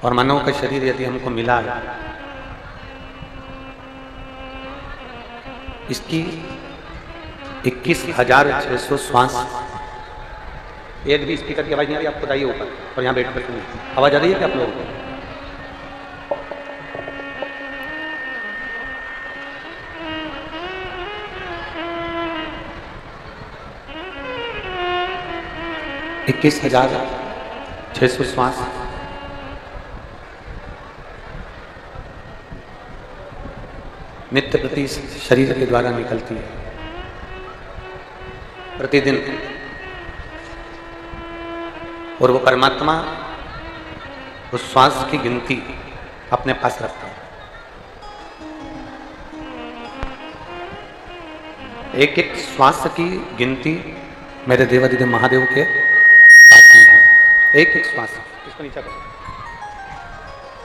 और मानव का शरीर यदि हमको मिला है, इसकी 21,600 श्वास। एक भी स्पीकर की आवाज नहीं आ रही, आप बताइए ऊपर और यहाँ बैठ कर सुनिए, आवाज आ रही है क्या आप लोगों को? इक्कीस 21,600 श्वास नित्य प्रति शरीर के द्वारा निकलती है प्रतिदिन, और वो परमात्मा उस श्वास की गिनती अपने पास रखता है। एक एक श्वास की गिनती मेरे देवादिदेव महादेव के पास में है। एक एक श्वास। इसको नीचा करो,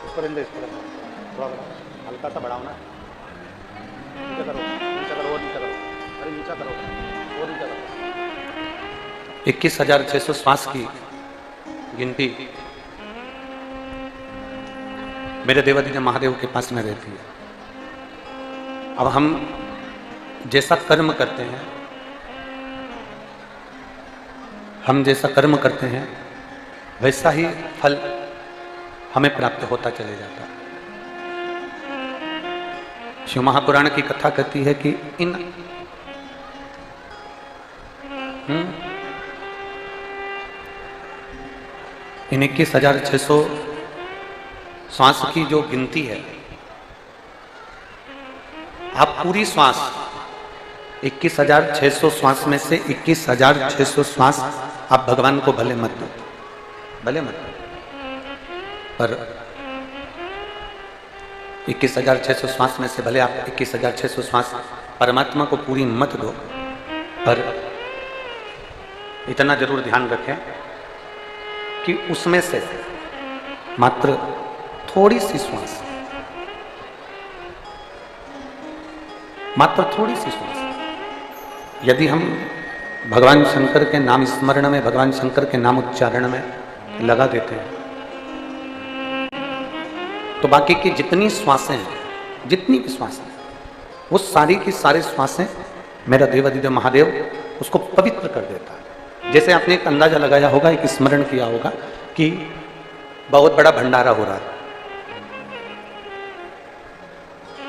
इसको रहने दो, इसको रहने दो, थोड़ा हल्का सा बढ़ाओ ना, नीचा करो, नीचा करो, और नीचा करो, अरे नीचा करो, और नीचा करो। 21,600 श्वास की गिनती मेरे देवादिदेव महादेव के पास में रहती है। अब हम जैसा कर्म करते हैं, हम जैसा कर्म करते हैं वैसा ही फल हमें प्राप्त होता चले जाता है। शिव महापुराण की कथा कहती है कि इन 21,600 श्वास की जो गिनती है, आप पूरी श्वास 21,600 श्वास में से 21,600 श्वास आप भगवान को भले मत दो, भले मत दो, पर 21,600 श्वास में से भले आप 21,600 श्वास परमात्मा को पूरी मत दो, पर इतना जरूर ध्यान रखें कि उसमें से मात्र थोड़ी सी श्वास, मात्र थोड़ी सी श्वास यदि हम भगवान शंकर के नाम स्मरण में, भगवान शंकर के नाम उच्चारण में लगा देते हैं, तो बाकी की जितनी श्वासें हैं, जितनी भी श्वासें, वो सारी की सारी श्वासें मेरा देवादिदेव महादेव उसको पवित्र कर देता है। जैसे आपने एक अंदाजा लगाया होगा, एक स्मरण किया होगा कि बहुत बड़ा भंडारा हो रहा है,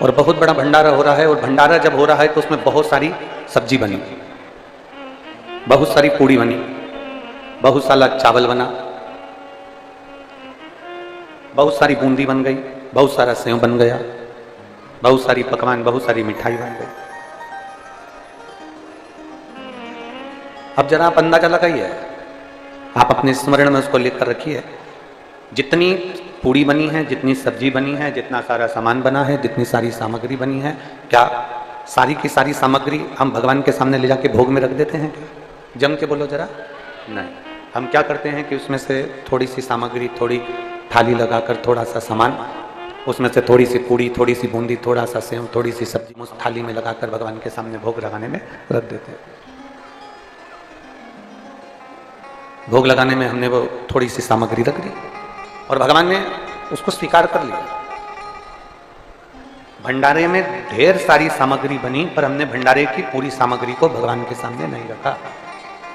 और बहुत बड़ा भंडारा हो रहा है, और भंडारा जब हो रहा है तो उसमें बहुत सारी सब्जी बनी, बहुत सारी पूड़ी बनी, बहुत सारा चावल बना, बहुत सारी बूंदी बन गई, बहुत सारा सेव बन गया, बहुत सारी पकवान, बहुत सारी मिठाई बन गई। अब जरा आप अंदाजा लगाइए, आप अपने स्मरण में उसको लेकर रखिए, जितनी पूड़ी बनी है, जितनी सब्जी बनी है, जितना सारा सामान बना है, जितनी सारी सामग्री बनी है, क्या सारी की सारी सामग्री हम भगवान के सामने ले जाके भोग में रख देते हैं? जम के बोलो जरा। नहीं, हम क्या करते हैं कि उसमें से थोड़ी सी सामग्री, थोड़ी थाली लगाकर थोड़ा सा सामान, उसमें से थोड़ी सी पूड़ी, थोड़ी सी बूंदी, थोड़ा सा सेव, थोड़ी सी सब्जी उस थाली में लगाकर भगवान के सामने भोग लगाने में रख देते हैं। भोग लगाने में हमने वो थोड़ी सी सामग्री रख दी और भगवान ने उसको स्वीकार कर लिया। भंडारे में ढेर सारी सामग्री बनी, पर हमने भंडारे की पूरी सामग्री को भगवान के सामने नहीं रखा।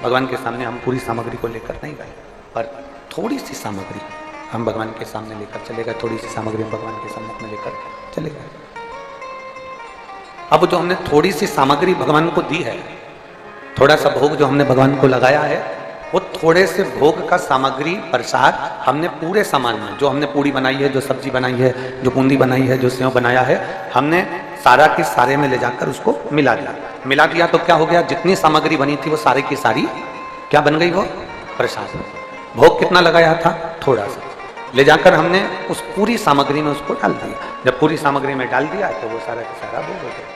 भगवान के सामने हम पूरी सामग्री को लेकर नहीं गए, पर थोड़ी सी सामग्री हम भगवान के सामने लेकर चले गए, थोड़ी सी सामग्री हम भगवान के सामने अपने लेकर चले गए। अब जो हमने थोड़ी सी सामग्री भगवान को दी है, थोड़ा सा भोग जो हमने भगवान को लगाया है, वो थोड़े से भोग का सामग्री प्रसाद हमने पूरे सामान में, जो हमने पूड़ी बनाई है, जो सब्जी बनाई है, जो बूंदी बनाई है, जो सेव बनाया है, हमने सारा के सारे में ले जाकर उसको मिला दिया। मिला दिया तो क्या हो गया, जितनी सामग्री बनी थी वो सारी की सारी क्या बन गई, वो प्रसाद। भोग कितना लगाया था, थोड़ा सा ले जाकर हमने उस पूरी सामग्री में उसको डाल दिया। जब पूरी सामग्री में डाल दिया तो वो सारा का सारा भोग हो गया,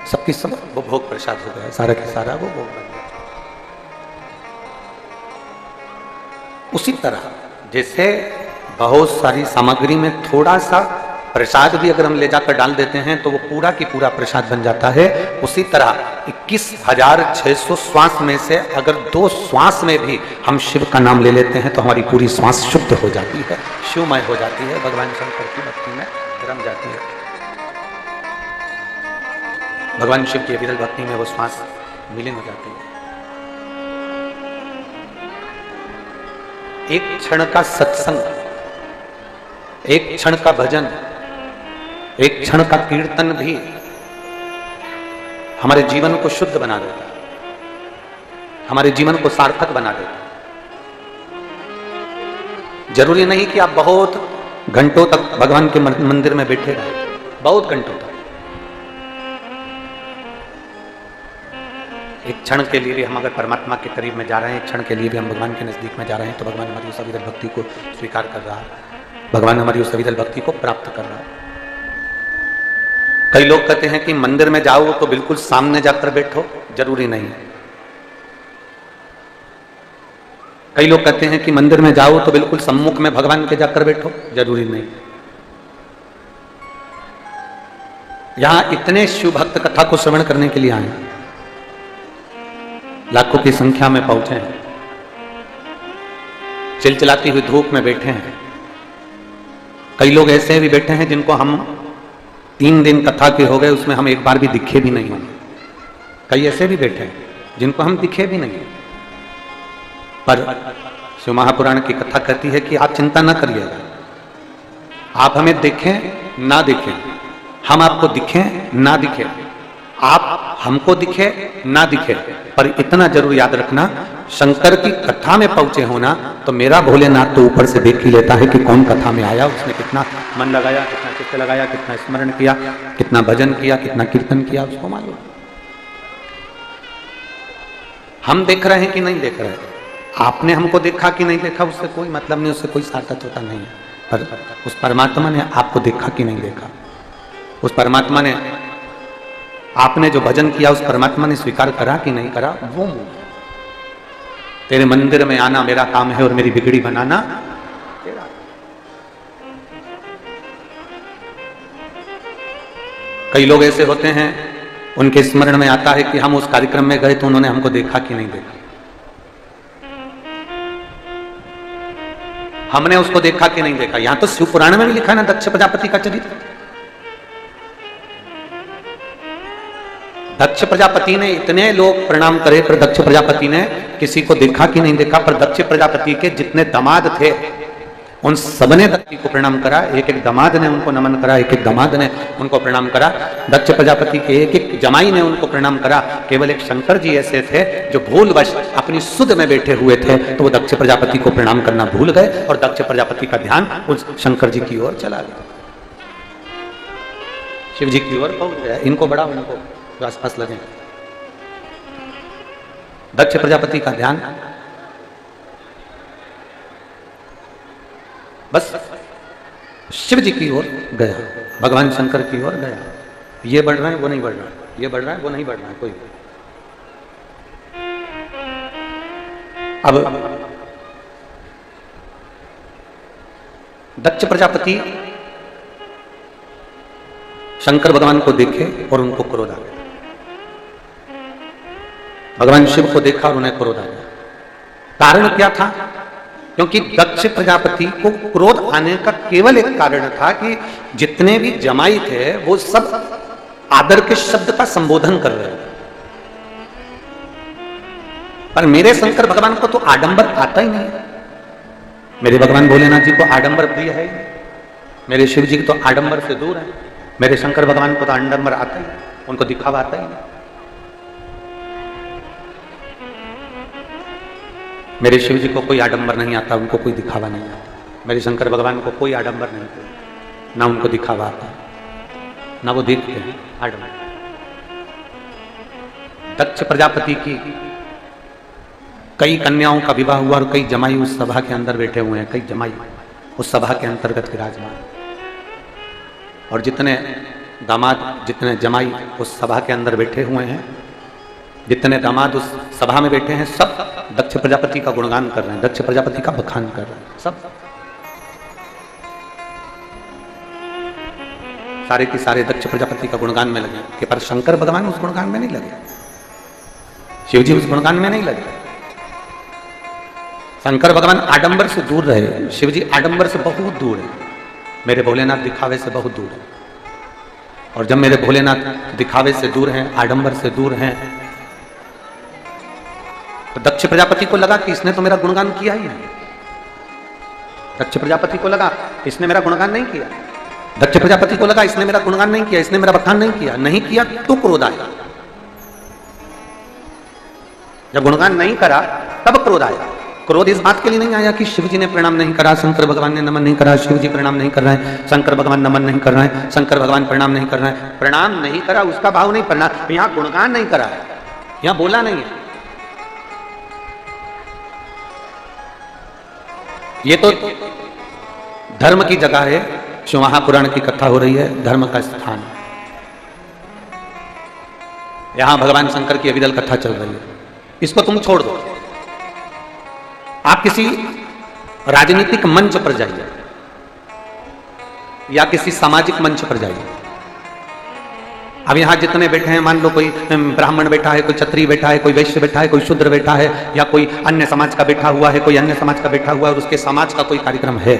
सबकी सब वो भोग प्रसाद हो गया, सारा का सारा वो भोग बन गया। उसी तरह जैसे बहुत सारी सामग्री में थोड़ा सा प्रसाद भी अगर हम ले जाकर डाल देते हैं तो वो पूरा की पूरा प्रसाद बन जाता है। उसी तरह 21,600 श्वास में से अगर 2 श्वास में भी हम शिव का नाम ले लेते हैं तो हमारी पूरी श्वास शुद्ध हो जाती है, शिवमय हो जाती है, भगवान शंकर की भक्ति में रम जाती है। भगवान शिव की अविरल भक्ति में वो श्वास विलीन हो जाती है। एक क्षण का सत्संग, एक क्षण का भजन, एक क्षण का कीर्तन भी हमारे जीवन को शुद्ध बना देता है, हमारे जीवन को सार्थक बना देता है। जरूरी नहीं कि आप बहुत घंटों तक भगवान के मंदिर में बैठे रहे, बहुत घंटों तक। एक क्षण के लिए भी हम अगर परमात्मा के करीब में जा रहे हैं, एक क्षण के लिए भी हम भगवान के नजदीक में जा रहे हैं, तो भगवान हमारी उस अविरल भक्ति को स्वीकार कर रहा है, भगवान हमारी उस अविरल भक्ति को प्राप्त कर रहा है। कई लोग कहते हैं कि मंदिर में जाओ तो बिल्कुल सामने जाकर बैठो, जरूरी नहीं है। कई लोग कहते हैं कि मंदिर में जाओ तो बिल्कुल सम्मुख में भगवान के जाकर बैठो, जरूरी नहीं। यहां इतने शिव भक्त कथा को श्रवण करने के लिए आए, लाखों की संख्या में पहुंचे हैं, चिलचिलाती हुई धूप में बैठे हैं। कई लोग ऐसे भी बैठे हैं जिनको हम 3 दिन कथा के हो गए, उसमें हम एक बार भी दिखे भी नहीं होंगे। कई ऐसे भी बैठे हैं जिनको हम दिखे भी नहीं। पर शिव महापुराण की कथा कहती है कि आप चिंता ना करिएगा, आप हमें देखें ना देखें, हम आपको दिखें ना दिखें, आप हमको दिखे ना दिखे, पर इतना जरूर याद रखना, शंकर की कथा में पहुंचे होना तो मेरा भोलेनाथ तो ऊपर से देख ही लेता है कि कौन कथा में आया, उसने कितना मन लगाया, कितना चित्त लगाया, कितना स्मरण किया, कितना भजन किया, कितना कीर्तन किया, उसको मालूम। हम देख रहे हैं कि नहीं देख रहे हैं, आपने हमको देखा कि नहीं देखा, उससे कोई मतलब नहीं, उससे कोई सार्थकता नहीं है। पर उस परमात्मा ने आपको देखा कि नहीं देखा, उस परमात्मा ने आपने जो भजन किया, उस परमात्मा ने स्वीकार करा कि नहीं करा, वो मूल। तेरे मंदिर में आना मेरा काम है और मेरी बिगड़ी बनाना तेरा। कई लोग ऐसे होते हैं, उनके स्मरण में आता है कि हम उस कार्यक्रम में गए तो उन्होंने हमको देखा कि नहीं देखा, हमने उसको देखा कि नहीं देखा। यहां तो शिव पुराण में भी लिखा है ना, दक्ष प्रजापति का चरित्र। दक्ष प्रजापति ने इतने लोग प्रणाम करे, पर दक्ष प्रजापति ने किसी को देखा कि नहीं देखा। पर दक्ष प्रजापति के जितने दामाद थे उन सबने दक्ष को प्रणाम करा, एक एक दामाद ने उनको नमन करा, एक एक दामाद ने उनको प्रणाम करा। दक्ष प्रजापति के एक एक जमाई ने उनको प्रणाम करा। केवल एक शंकर जी ऐसे थे जो भूलवश अपनी सुध में बैठे हुए थे, तो वो दक्ष प्रजापति को प्रणाम करना भूल गए और दक्ष प्रजापति का ध्यान उस शंकर जी की ओर चला गया, शिव जी की ओर पहुंच गया। इनको बड़ा, उनको आसपास लगे। दक्ष प्रजापति का ध्यान बस शिव जी की ओर गया, भगवान शंकर की ओर गया। ये बढ़ रहा है, वो नहीं बढ़ रहा है, ये बढ़ रहा है, वो नहीं बढ़ रहा है, कोई। अब दक्ष प्रजापति शंकर भगवान को देखे और उनको क्रोध आ गया। भगवान शिव को देखा और उन्हें क्रोध आ गया। कारण क्या था? क्योंकि दक्ष प्रजापति को क्रोध आने का केवल एक कारण था कि जितने भी जमाई थे वो सब आदर के शब्द का संबोधन कर रहे थे, पर मेरे शंकर भगवान को तो आडंबर आता ही नहीं। मेरे भगवान भोलेनाथ जी को आडंबर प्रिय है, मेरे शिव जी तो आडंबर से दूर है। मेरे शंकर भगवान को तो आडंबर आता ही, उनको दिखावा आता ही नहीं। मेरे शिव जी को कोई आडंबर नहीं आता, उनको कोई दिखावा नहीं आता। मेरे शंकर भगवान को कोई आडंबर नहीं आता, ना उनको दिखावा आता, ना वो देखते हैं आडंबर। दक्ष प्रजापति की कई कन्याओं का विवाह हुआ और कई जमाई उस सभा के अंदर बैठे हुए हैं, कई जमाई उस सभा के अंतर्गत विराजमान, और जितने दामाद, जितने जमाई उस सभा के अंदर बैठे हुए हैं, जितने दामाद उस सभा में बैठे हैं, सब दक्ष प्रजापति का गुणगान कर रहे हैं, दक्ष प्रजापति का बखान कर रहे हैं सब। सारे के सारे दक्ष प्रजापति का गुणगान में लगे कि पर शंकर भगवान उस गुणगान में नहीं लगे, शिव जी उस गुणगान में नहीं लगे। शंकर भगवान आडंबर से दूर रहे, शिव जी आडंबर से बहुत दूर है, मेरे भोलेनाथ दिखावे से बहुत दूर है। और जब मेरे भोलेनाथ दिखावे से दूर हैं, आडंबर से दूर हैं, तो दक्ष प्रजापति को लगा कि इसने तो मेरा गुणगान किया ही नहीं। दक्ष प्रजापति को लगा इसने मेरा गुणगान नहीं किया, दक्ष प्रजापति को लगा इसने मेरा गुणगान नहीं किया, इसने मेरा बखान नहीं किया तो क्रोध आया। जब गुणगान नहीं करा तब क्रोध आया। क्रोध इस बात के लिए नहीं आया कि शिव जी ने प्रणाम नहीं करा, शंकर भगवान ने नमन नहीं करा, शिव जी प्रणाम नहीं कर रहे हैं, शंकर भगवान नमन नहीं कर रहे हैं, शंकर भगवान प्रणाम नहीं कर रहे हैं। प्रणाम नहीं करा उसका भाव नहीं पड़ना, यहां गुणगान नहीं करा है, यहां बोला नहीं है। ये तो धर्म की जगह है, शिव महापुराण की कथा हो रही है, धर्म का स्थान। यहां भगवान शंकर की अविरल कथा चल रही है, इसको तुम छोड़ दो। आप किसी राजनीतिक मंच पर जाइए या किसी सामाजिक मंच पर जाइए। अब यहां जितने बैठे हैं, मान लो कोई ब्राह्मण बैठा है, कोई क्षत्रिय बैठा है, कोई वैश्य बैठा है, कोई शूद्र बैठा है, या कोई अन्य समाज का बैठा हुआ है, कोई अन्य समाज का बैठा हुआ है, और उसके समाज का कोई कार्यक्रम है,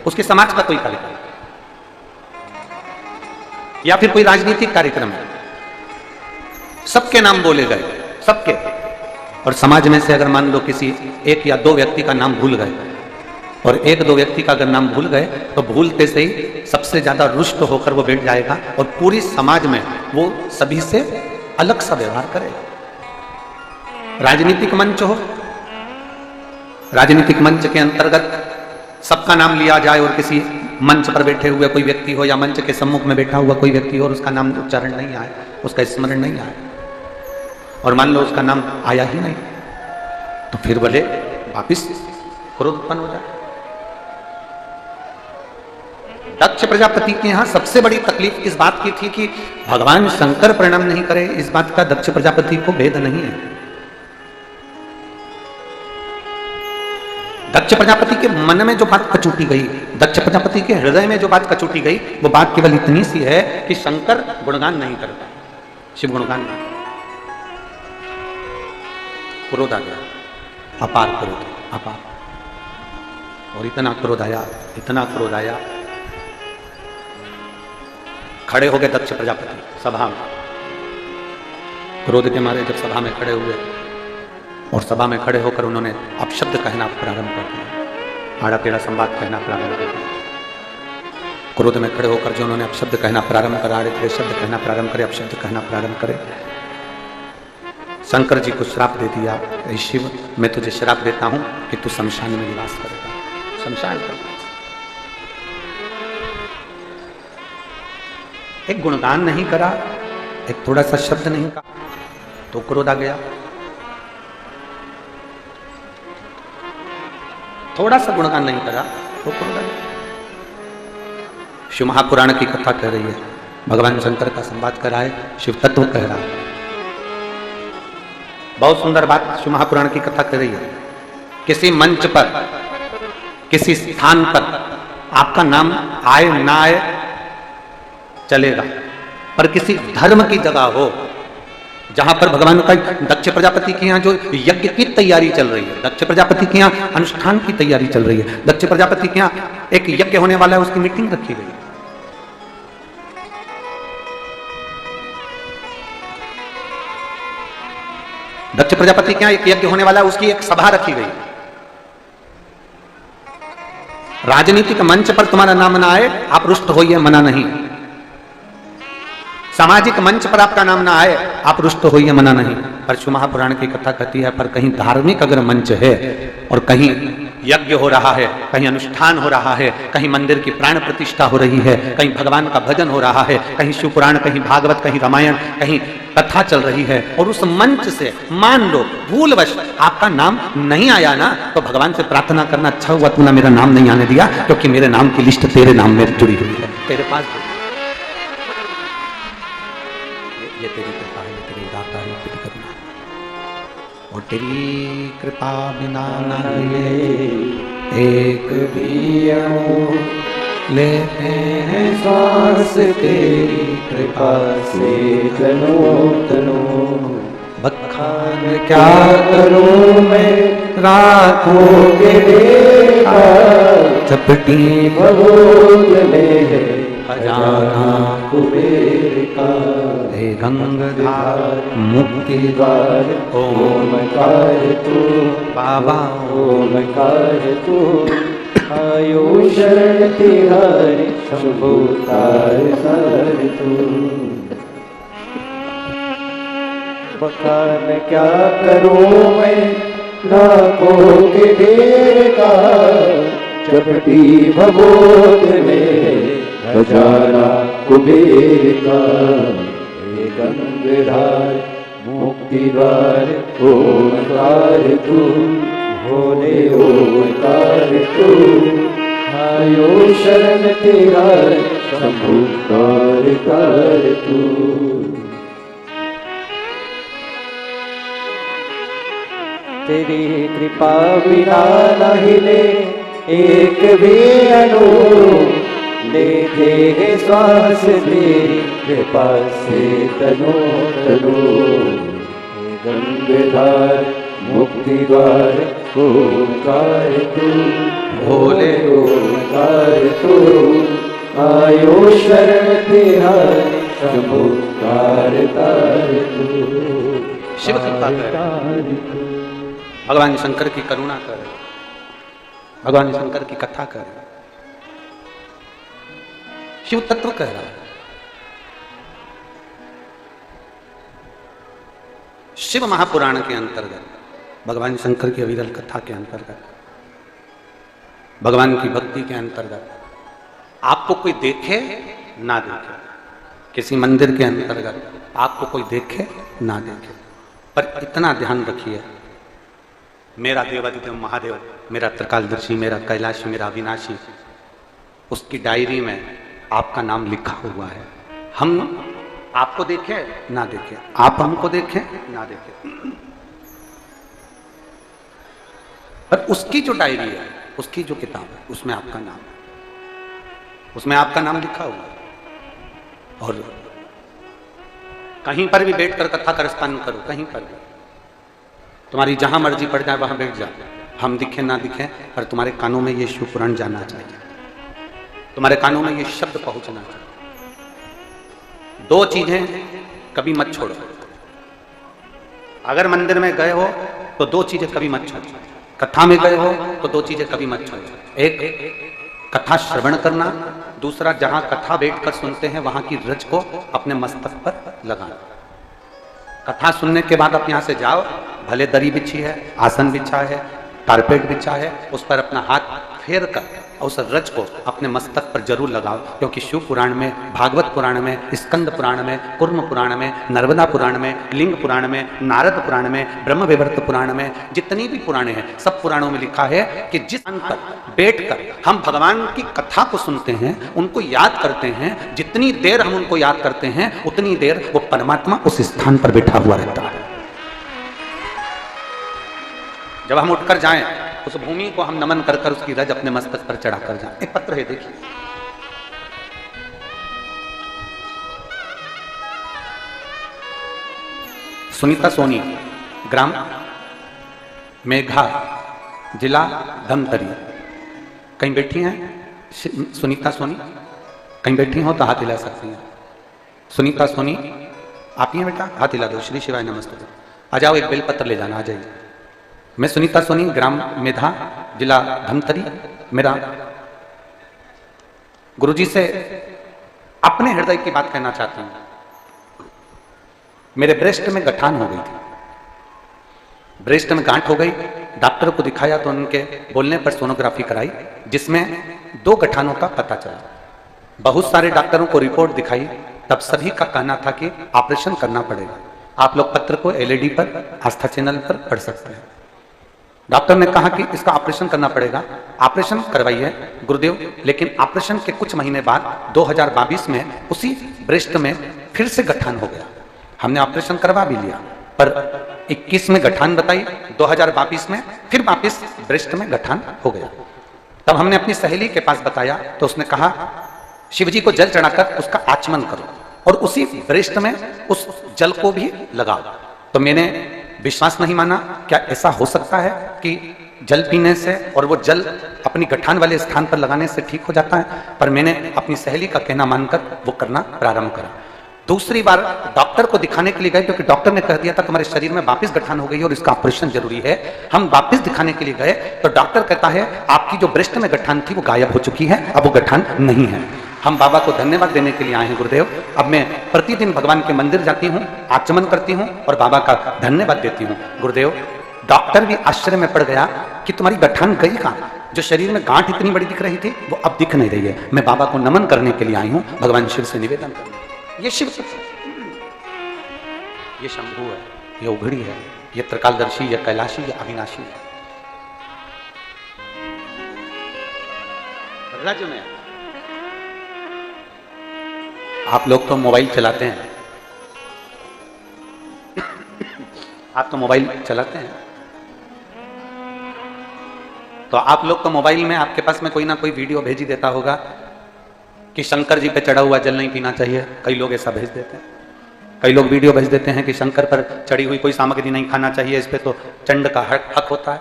उसके समाज का कोई कार्यक्रम, या फिर कोई राजनीतिक कार्यक्रम है, सबके नाम बोले गए, सबके। और समाज में से अगर मान लो किसी एक या दो व्यक्ति का नाम भूल गए, और एक दो व्यक्ति का अगर नाम भूल गए, तो भूलते से ही सबसे ज्यादा रुष्ट होकर वो बैठ जाएगा और पूरी समाज में वो सभी से अलग सा व्यवहार करेगा। राजनीतिक मंच हो, राजनीतिक मंच के अंतर्गत सबका नाम लिया जाए और किसी मंच पर बैठे हुए कोई व्यक्ति हो या मंच के सम्मुख में बैठा हुआ कोई व्यक्ति हो और उसका नाम उच्चारण नहीं आए, उसका स्मरण नहीं आए, और मान लो उसका नाम आया ही नहीं, तो फिर बोले वापिस क्रोध उत्पन्न हो जाए। दक्ष प्रजापति के यहां सबसे बड़ी तकलीफ इस बात की थी कि भगवान शंकर प्रणाम नहीं करे, इस बात का दक्ष प्रजापति को भेद नहीं है। दक्ष प्रजापति के मन में जो बात कचूटी गई, दक्ष प्रजापति के हृदय में जो बात कचूटी गई, वो बात केवल इतनी सी है कि शंकर गुणगान नहीं करता, शिव गुणगान नहीं। क्रोध आ गया, अपार क्रोध, अपार। और इतना क्रोध आया, इतना क्रोध आया, खड़े हो गए दक्ष प्रजापति सभा में। क्रोध के मारे जब सभा में खड़े हुए और सभा में खड़े होकर उन्होंने अपशब्द कहना प्रारंभ कर दिया, आड़ा टेढ़ा संवाद कहना प्रारंभ कर दिया। क्रोध में खड़े होकर जो उन्होंने अपशब्द कहना प्रारंभ करा, आड़े टेढ़े शब्द कहना प्रारंभ करे, अपशब्द कहना प्रारंभ करे, शंकर जी को श्राप दे दिया, शिव मैं तुझे श्राप देता हूं कि तू शमशान में निवास करेगा, शमशान करेगा। एक गुणगान नहीं करा, एक थोड़ा सा शब्द नहीं कहा, तो क्रोध आ गया। थोड़ा सा गुणगान नहीं करा तो क्रोध आ गया। शिव महापुराण की कथा कह रही है, भगवान शंकर का संवाद कर रहा है, शिव तत्व कह रहा है। बहुत सुंदर बात शिव महापुराण की कथा कर रही है। किसी मंच पर, किसी स्थान पर आपका नाम आए ना आए चलेगा, पर किसी धर्म की जगह हो जहां पर भगवान का, दक्ष प्रजापति के यहाँ जो यज्ञ की तैयारी चल रही है, दक्ष प्रजापति के यहाँ अनुष्ठान की तैयारी चल रही है, दक्ष प्रजापति के यहाँ एक यज्ञ होने वाला है, उसकी मीटिंग रखी गई। दक्ष प्रजापति के यहाँ एक यज्ञ होने वाला है, उसकी एक सभा रखी गई। राजनीतिक मंच पर तुम्हारा नाम ना आए, आप रुष्ट होइए, मना नहीं। सामाजिक मंच पर आपका नाम ना आए, आप रुष्ट होइए, मना नहीं। पर शिव महापुराण की कथा कहती है, पर कहीं धार्मिक अगर मंच है और कहीं यज्ञ हो रहा है, कहीं अनुष्ठान हो रहा है, कहीं मंदिर की प्राण प्रतिष्ठा हो रही है, कहीं भगवान का भजन हो रहा है, कहीं शिव पुराण, कहीं भागवत, कहीं रामायण, कहीं कथा चल रही है, और उस मंच से मान लो भूलवश आपका नाम नहीं आया ना, तो भगवान से प्रार्थना करना, अच्छा हुआ तूने मेरा नाम नहीं आने दिया, क्योंकि मेरे नाम की लिस्ट तेरे नाम में जुड़ी हुई है, तेरे पास। ये तेरी कृपा है, ये तेरी दाता है, तेरी करुणा, और तेरी कृपा बिना न मिले एक भी लेते हैं श्वास तेरी कृपा से तनो तनो। बखान क्या करूं मैं राखों के देखा, चपटी भगोद में है खजाना कुबेर का। हे गंगाधार मुक्ति द्वार ओमकार तू, बाबा ओमकार तू। आयो शरण तिहारी शंभु तार तार तू। बखान क्या करूं मैं लाखों के ढेर का, चपटी भगोद में खजाना कुबेर का। हे गंगाधार मुक्ति द्वार ओमकार तू, भोले ओमकार तू। आयो शरण तेरा शंभु तार तार तू। तेरी कृपा बिना न हिले एक भी अणु, लेते हैं श्वास तेरी कृपा से तनो तनो। गंगाधार मुक्ति द्वार ओमकार तू, भोले ओमकार तू। आयो शरण तेरा शंभु तार तार तू। शिव कृपा कर, भगवान शंकर की करुणा कर, भगवान शंकर की कथा कर। शिव तत्व कह रहा है। शिव महापुराण के अंतर्गत, भगवान शंकर की अविरल कथा के अंतर्गत, भगवान की भक्ति के अंतर्गत, आपको कोई देखे ना देखे, किसी मंदिर के अंतर्गत आपको कोई देखे ना देखे, पर इतना ध्यान रखिए, मेरा देवाधिदेव महादेव, मेरा त्रिकालदर्शी, मेरा कैलाशी, मेरा अविनाशी, उसकी डायरी में आपका नाम लिखा हुआ है। हम आपको देखे ना देखे, आप हमको देखे ना देखे, पर उसकी जो डायरी है, उसकी जो किताब है, उसमें आपका नाम है, उसमें आपका नाम लिखा हुआ है। और कहीं पर भी बैठकर कथा करस्पान करो, कहीं पर भी, तुम्हारी जहां मर्जी पड़ जाए वहां बैठ जाओ, हम दिखे ना दिखे, पर तुम्हारे कानों में ये शिव पुराण जाना चाहिए, तुम्हारे कानों में ये शब्द पहुंचना चाहिए। दो चीजें कभी मत छोड़ो। अगर मंदिर में गए हो तो दो चीजें कभी मत छोड़ो, कथा में गए हो तो दो चीजें कभी मत छोड़ो। एक कथा श्रवण करना, दूसरा जहां कथा बैठकर सुनते हैं वहां की रज को अपने मस्तक पर लगाना। कथा सुनने के बाद आप यहां से जाओ, भले दरी बिछी है, आसन बिछा है, कारपेट बिछा है, उस पर अपना हाथ फेर कर उस रज को अपने मस्तक पर जरूर लगाओ, क्योंकि शिव पुराण में, भागवत पुराण में, स्कंद पुराण में, कुर्म पुराण में, नर्मदा पुराण में, लिंग पुराण में, नारद पुराण में, ब्रह्म विवर्त पुराण में, जितनी भी पुराणे हैं, सब पुराणों में लिखा है कि जिस स्थान पर बैठकर हम भगवान की कथा को सुनते हैं, उनको याद करते हैं, जितनी देर हम उनको याद करते हैं उतनी देर वो परमात्मा उस स्थान पर बैठा हुआ रहता है। जब हम उठकर जाएं, उस भूमि को हम नमन कर कर उसकी रज अपने मस्तक पर चढ़ा कर जाएं। एक पत्र है, देखिए, सुनीता सोनी, ग्राम मेघा, जिला धमतरी। कहीं बैठी हैं सुनीता सोनी? कहीं बैठी हो तो हाथ हिला सकती हैं। सुनीता सोनी आप ही हैं बेटा? हाथ हिला दो। श्री शिवाय नमस्ते। आ जाओ, एक बेलपत्र ले जाना, आ जाइए। मैं सुनीता सोनी, ग्राम मेधा, जिला धमतरी। मेरा गुरुजी से अपने हृदय की बात कहना चाहती हूं। मेरे ब्रेस्ट में गठान हो गई थी, ब्रेस्ट में गांठ हो गई। डॉक्टर को दिखाया तो उनके बोलने पर सोनोग्राफी कराई, जिसमें 2 गठानों का पता चला। बहुत सारे डॉक्टरों को रिपोर्ट दिखाई, तब सभी का कहना था कि ऑपरेशन करना पड़ेगा। आप लोग पत्र को एलईडी पर, आस्था चैनल पर पढ़ सकते हैं। डॉक्टर ने कहा कि इसका ऑपरेशन करना पड़ेगा, ऑपरेशन करवाइए गुरुदेव। लेकिन ऑपरेशन के कुछ महीने बाद 2022 में उसी ब्रेस्ट में फिर से गठान हो गया। हमने ऑपरेशन करवा भी लिया, पर 21 में गठान बताई, 2022 में फिर वापिस ब्रेस्ट में गठान हो गया। तब हमने अपनी सहेली के पास बताया तो उसने कहा शिव जी को जल चढ़ाकर उसका आचमन करो और उसी वृष्ट में उस जल को भी लगाओ। तो मैंने विश्वास नहीं माना, क्या ऐसा हो सकता है कि जल पीने से और वो जल अपनी गठान वाले स्थान पर लगाने से ठीक हो जाता है? पर मैंने अपनी सहेली का कहना मानकर वो करना प्रारंभ करा। दूसरी बार डॉक्टर को दिखाने के लिए गए, क्योंकि डॉक्टर ने कह दिया था तुम्हारे शरीर में वापस गठान हो गई और इसका ऑपरेशन जरूरी है। हम वापस दिखाने के लिए गए तो डॉक्टर कहता है आपकी जो ब्रेस्ट में गठान थी वो गायब हो चुकी है, अब वो गठान नहीं है। हम बाबा को धन्यवाद देने के लिए आए हैं गुरुदेव। अब मैं प्रतिदिन भगवान के मंदिर जाती हूँ, आचमन करती हूँ और बाबा का धन्यवाद देती हूँ। गुरुदेव, डॉक्टर भी आश्चर्य में पड़ गया कि तुम्हारी गठान गई कहाँ? जो शरीर में गांठ इतनी बड़ी दिख रही थी वो अब दिख नहीं रही है। मैं बाबा को नमन करने के लिए आई हूँ, भगवान शिव से निवेदन करने। ये शिव, ये शंभु है, ये उघड़ी है, ये त्रिकालदर्शी, ये कैलाशी, ये अविनाशी है। रज में आप लोग तो मोबाइल चलाते हैं, आप तो मोबाइल चलाते हैं, तो आप लोग तो मोबाइल में आपके पास में कोई ना कोई वीडियो भेज ही देता होगा कि शंकर जी पे चढ़ा हुआ जल नहीं पीना चाहिए। कई लोग ऐसा भेज देते हैं, कई लोग वीडियो भेज देते हैं कि शंकर पर चढ़ी हुई कोई सामग्री नहीं खाना चाहिए, इस पे तो चंड का हक होता है,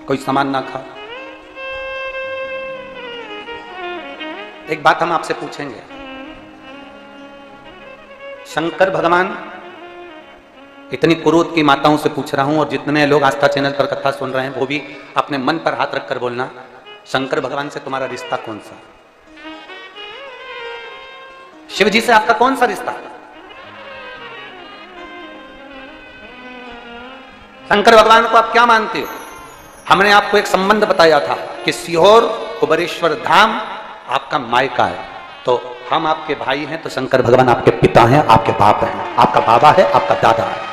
कोई सामान ना खा। एक बात हम आपसे पूछेंगे, शंकर भगवान, इतनी कुरूत की माताओं से पूछ रहा हूं और जितने लोग आस्था चैनल पर कथा सुन रहे हैं वो भी अपने मन पर हाथ रखकर बोलना, शंकर भगवान से तुम्हारा रिश्ता कौन सा? शिव जी से आपका कौन सा रिश्ता? शंकर भगवान को आप क्या मानते हो? हमने आपको एक संबंध बताया था कि सीहोर कुबेरेश्वर धाम आपका मायका है, तो हम आपके भाई हैं, तो शंकर भगवान आपके पिता हैं, आपके बाप हैं, आपका बाबा है, आपका दादा है।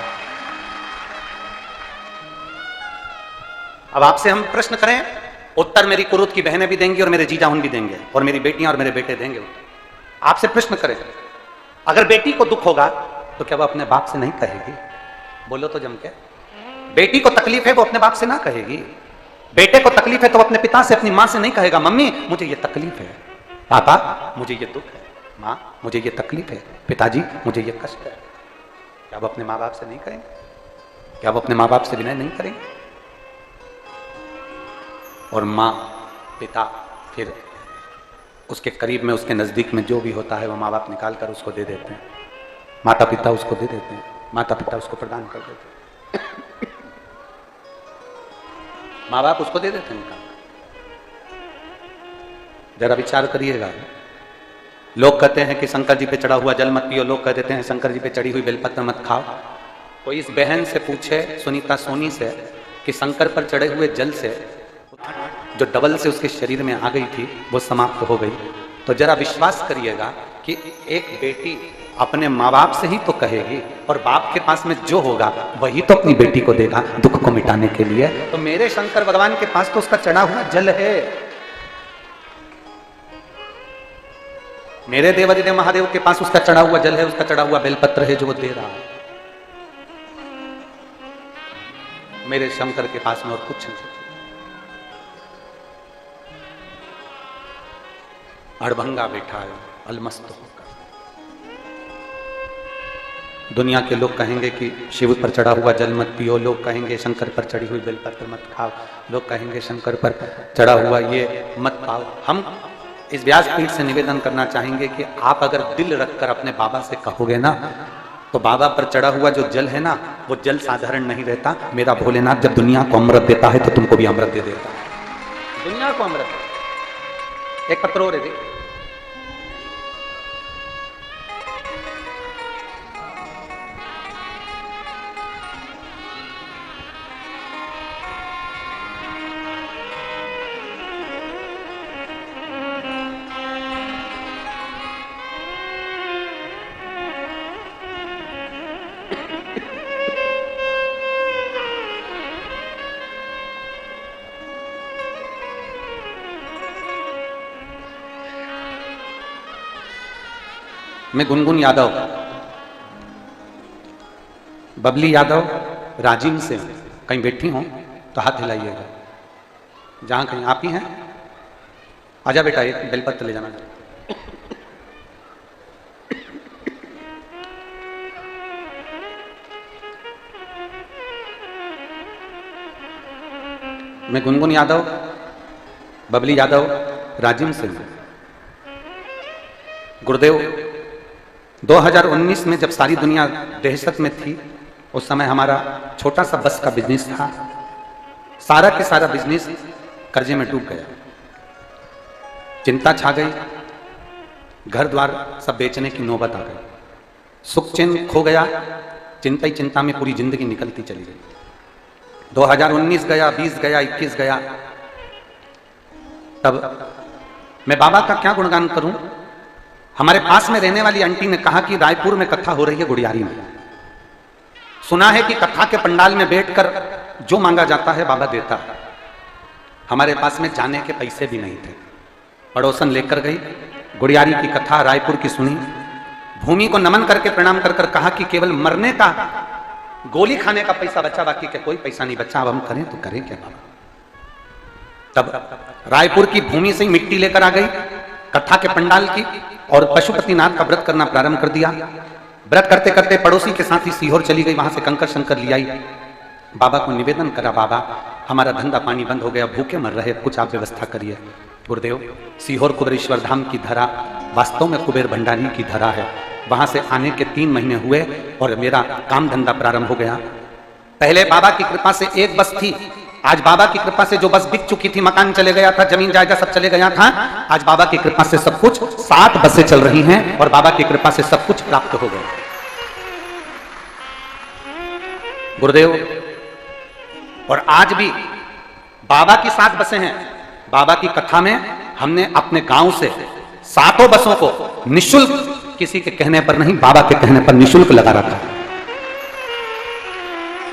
अब आपसे हम प्रश्न करें, उत्तर मेरी कुरुत की बहनें भी देंगी और मेरे जीजा उन भी देंगे और मेरी बेटियां और मेरे बेटे देंगे उत्तर। आपसे प्रश्न करें, अगर बेटी को दुख होगा तो क्या वो अपने बाप से नहीं कहेगी? बोलो तो जम के। बेटी को तकलीफ है वो अपने बाप से ना कहेगी, बेटे को तकलीफ है तो अपने पिता से, अपनी मां से नहीं कहेगा मम्मी मुझे ये तकलीफ है, पापा मुझे ये दुख है, मां मुझे ये तकलीफ है, पिताजी मुझे ये कष्ट है। क्या वो अपने माँ बाप से नहीं करेंगे? क्या वो अपने माँ बाप से विनय नहीं करेंगे? और माँ पिता फिर उसके करीब में, उसके नजदीक में जो भी होता है वो माँ बाप निकाल कर उसको दे देते हैं, माता पिता उसको दे देते हैं, माता पिता उसको प्रदान कर देते हैं, माँ बाप उसको दे देते हैं निकाल। जरा विचार करिएगा। लोग कहते हैं कि शंकर जी पे चढ़ा हुआ जल मत पियो, लोग कह देते हैं शंकर जी पे चढ़ी हुई बेलपत्र मत खाओ। कोई इस बहन से पूछे, सुनीता सोनी से, कि शंकर पर चढ़े हुए जल से जो डबल से उसके शरीर में आ गई थी वो समाप्त हो गई, तो जरा विश्वास करिएगा कि एक बेटी अपने माँ बाप से ही तो कहेगी और बाप के पास में जो होगा वही तो अपनी बेटी को देगा दुख को मिटाने के लिए। तो मेरे शंकर भगवान के पास तो उसका चढ़ा हुआ जल है, मेरे देवादिदेव महादेव के पास उसका चढ़ा हुआ जल है, उसका चढ़ा हुआ बेलपत्र है जो वो दे रहा है। मेरे शंकर के पास में और कुछ नहीं। अड़भंगा बैठा है अलमस्त होकर। दुनिया के लोग कहेंगे कि शिव पर चढ़ा हुआ जल मत पियो, लोग कहेंगे शंकर पर चढ़ी हुई बेलपत्र मत खाओ, लोग कहेंगे शंकर पर चढ़ा हुआ ये मत पाओ। हम इस व्यासपीठ से निवेदन करना चाहेंगे कि आप अगर दिल रखकर अपने बाबा से कहोगे ना, तो बाबा पर चढ़ा हुआ जो जल है ना वो जल साधारण नहीं रहता। मेरा भोलेनाथ जब दुनिया को अमृत देता है तो तुमको भी अमृत दे देता है। दुनिया को अमृत एक पत्रो रे दे। मैं गुनगुन यादव, बबली यादव राजीव से कहीं बैठी हूं, तो हाथ हिलाइएगा। जहां कहीं आप ही हैं, आजा बेटा, एक बेलपत्र ले जाना। मैं गुनगुन यादव, बबली यादव, राजिम सिंह। गुरुदेव 2019 में जब सारी दुनिया दहशत में थी, उस समय हमारा छोटा सा बस का बिजनेस था। सारा के सारा बिजनेस कर्जे में डूब गया। चिंता छा गई, घर द्वार सब बेचने की नौबत आ गई। सुख चैन खो गया, चिंता ही चिंता में पूरी जिंदगी निकलती चली गई। 2019 गया, 20 गया, 21 गया। तब मैं बाबा का क्या गुणगान करूं। हमारे पास में रहने वाली आंटी ने कहा कि रायपुर में कथा हो रही है गुड़ियारी में। सुना है कि कथा के पंडाल में बैठकर जो मांगा जाता है बाबा देता है। हमारे पास में जाने के पैसे भी नहीं थे। पड़ोसन लेकर गई, गुड़ियारी की कथा रायपुर की सुनी। भूमि को नमन करके प्रणाम कर कर कहा कि केवल मरने का, गोली खाने का पैसा बचा, बाकी के कोई पैसा नहीं बचा। अब हम करें तो करें क्या बाबा। तब रायपुर की भूमि से ही मिट्टी लेकर आ गई कथा के पंडाल की, और पशुपतिनाथ का व्रत करना प्रारंभ कर दिया। व्रत करते करते पड़ोसी के साथ ही सीहोर चली गई, वहां से कंकर शंकर ले आई। बाबा को निवेदन करा, बाबा हमारा धंधा पानी बंद हो गया, भूखे मर रहे, कुछ आप व्यवस्था करिए। गुरुदेव, सीहोर कुबेरेश्वर धाम की धरा वास्तव में कुबेर भंडारी की धरा है। वहां से आने के 3 महीने हुए और मेरा काम धंधा प्रारंभ हो गया। पहले बाबा की कृपा से एक बस थी, आज बाबा की कृपा से जो बस बिक चुकी थी, मकान चले गया था, जमीन जायदाद सब चले गया था, आज बाबा की कृपा से सब कुछ, 7 बसें चल रही हैं और बाबा की कृपा से सब कुछ प्राप्त हो गया। गुरुदेव, और आज भी बाबा की 7 बसें हैं। बाबा की कथा में हमने अपने गांव से 7 बसों को निःशुल्क, किसी के कहने पर नहीं, बाबा के कहने पर निःशुल्क लगा रखा,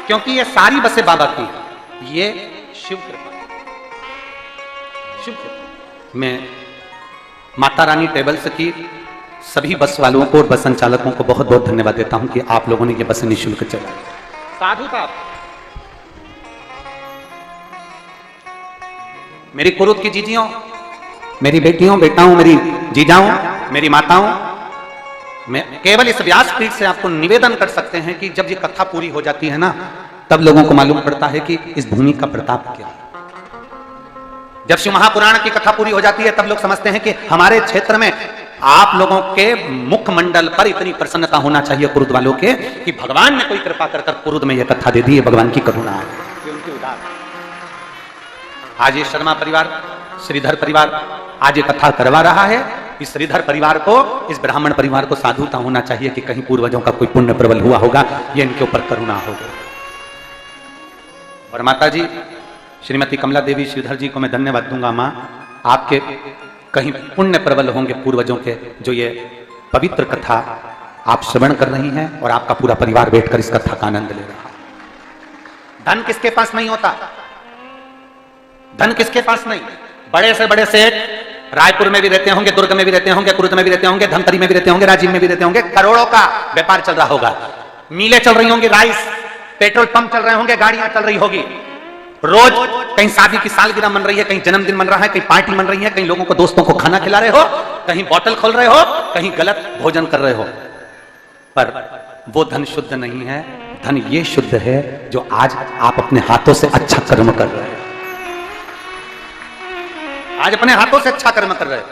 क्योंकि ये सारी बसें बाबा की, ये शिव कृपा, शिव कृपा। मैं माता रानी ट्रेवल्स की सभी बस वालों को और बस संचालकों को बहुत बहुत धन्यवाद देता हूं कि आप लोगों ने ये बसें निःशुल्क चलाई। साधु साहब, मेरी कुरुत की जीजियों, मेरी बेटियों, बेटाओं, मेरी जीजाओं, मेरी माताओं, मैं केवल इस व्यासपीठ से आपको निवेदन कर सकते हैं कि जब ये कथा पूरी हो जाती है ना, तब लोगों को मालूम पड़ता है कि इस भूमि का प्रताप क्या है। जब शिव महापुराण की कथा पूरी हो जाती है, तब लोग समझते हैं कि हमारे क्षेत्र में आप लोगों के मुखमंडल पर इतनी प्रसन्नता होना चाहिए कुरुद वालों के, कि भगवान ने कोई कृपा कर कर कुरुद में यह कथा दे दी है। भगवान की करुणा है, ये उनकी उदार। आज ये शर्मा परिवार, श्रीधर परिवार आज ये कथा करवा रहा है। इस श्रीधर परिवार को, इस ब्राह्मण परिवार को साधुता होना चाहिए कि कहीं पूर्वजों का कोई पुण्य प्रबल हुआ होगा, ये इनके ऊपर करुणा होगा। और माता जी श्रीमती कमला देवी श्रीधर जी को मैं धन्यवाद दूंगा। माँ, आपके कहीं पुण्य प्रबल होंगे पूर्वजों के, जो ये पवित्र कथा आप श्रवण कर रही हैं और आपका पूरा परिवार बैठकर इस कथा का आनंद ले रहा है। धन किसके पास नहीं होता, धन किसके पास नहीं। बड़े से बड़े सेठ रायपुर में भी रहते होंगे, दुर्ग में भी रहते होंगे, कुरुद में भी रहते होंगे, धमतरी में भी रहते होंगे, राजीव में भी रहते होंगे, करोड़ों का व्यापार चल रहा होगा। मीलें चल रही होंगी, राइस, पेट्रोल पंप चल रहे होंगे, गाड़ियां चल रही होगी। रोज कहीं शादी की सालगिरह मन रही है, कहीं जन्मदिन मन रहा है, कहीं पार्टी मन रही है, कहीं लोगों को दोस्तों को खाना खिला रहे हो, कहीं बोतल खोल रहे हो, कहीं गलत भोजन कर रहे हो। पर वो धन शुद्ध नहीं है। धन ये शुद्ध है जो आज आप अपने हाथों से अच्छा कर्म कर रहे हो। आज अपने हाथों से अच्छा कर्म कर रहे हो,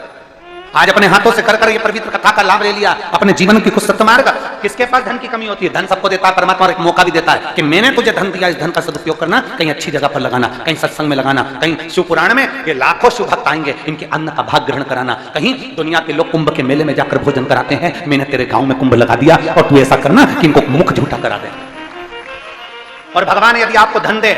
आज अपने हाथों से कर कर ये पवित्र कथा का लाभ ले लिया, अपने जीवन की कुछ सत्मार्ग। किसके पास धन की कमी होती है? धन सबको देता है परमात्मा, और एक मौका भी देता है कि मैंने तुझे धन दिया, इस धन का सदुपयोग करना, कहीं अच्छी जगह पर लगाना, कहीं सत्संग में लगाना, कहीं शिव पुराण में ये लाखों शिव भक्त आएंगे, इनके अन्न का भाग ग्रहण कराना। कहीं दुनिया के लोग कुंभ के मेले में जाकर भोजन कराते हैं, मैंने तेरे गांव में कुंभ लगा दिया और तू ऐसा करना कि इनको मुख झूठा करा दे। और भगवान यदि आपको धन दे,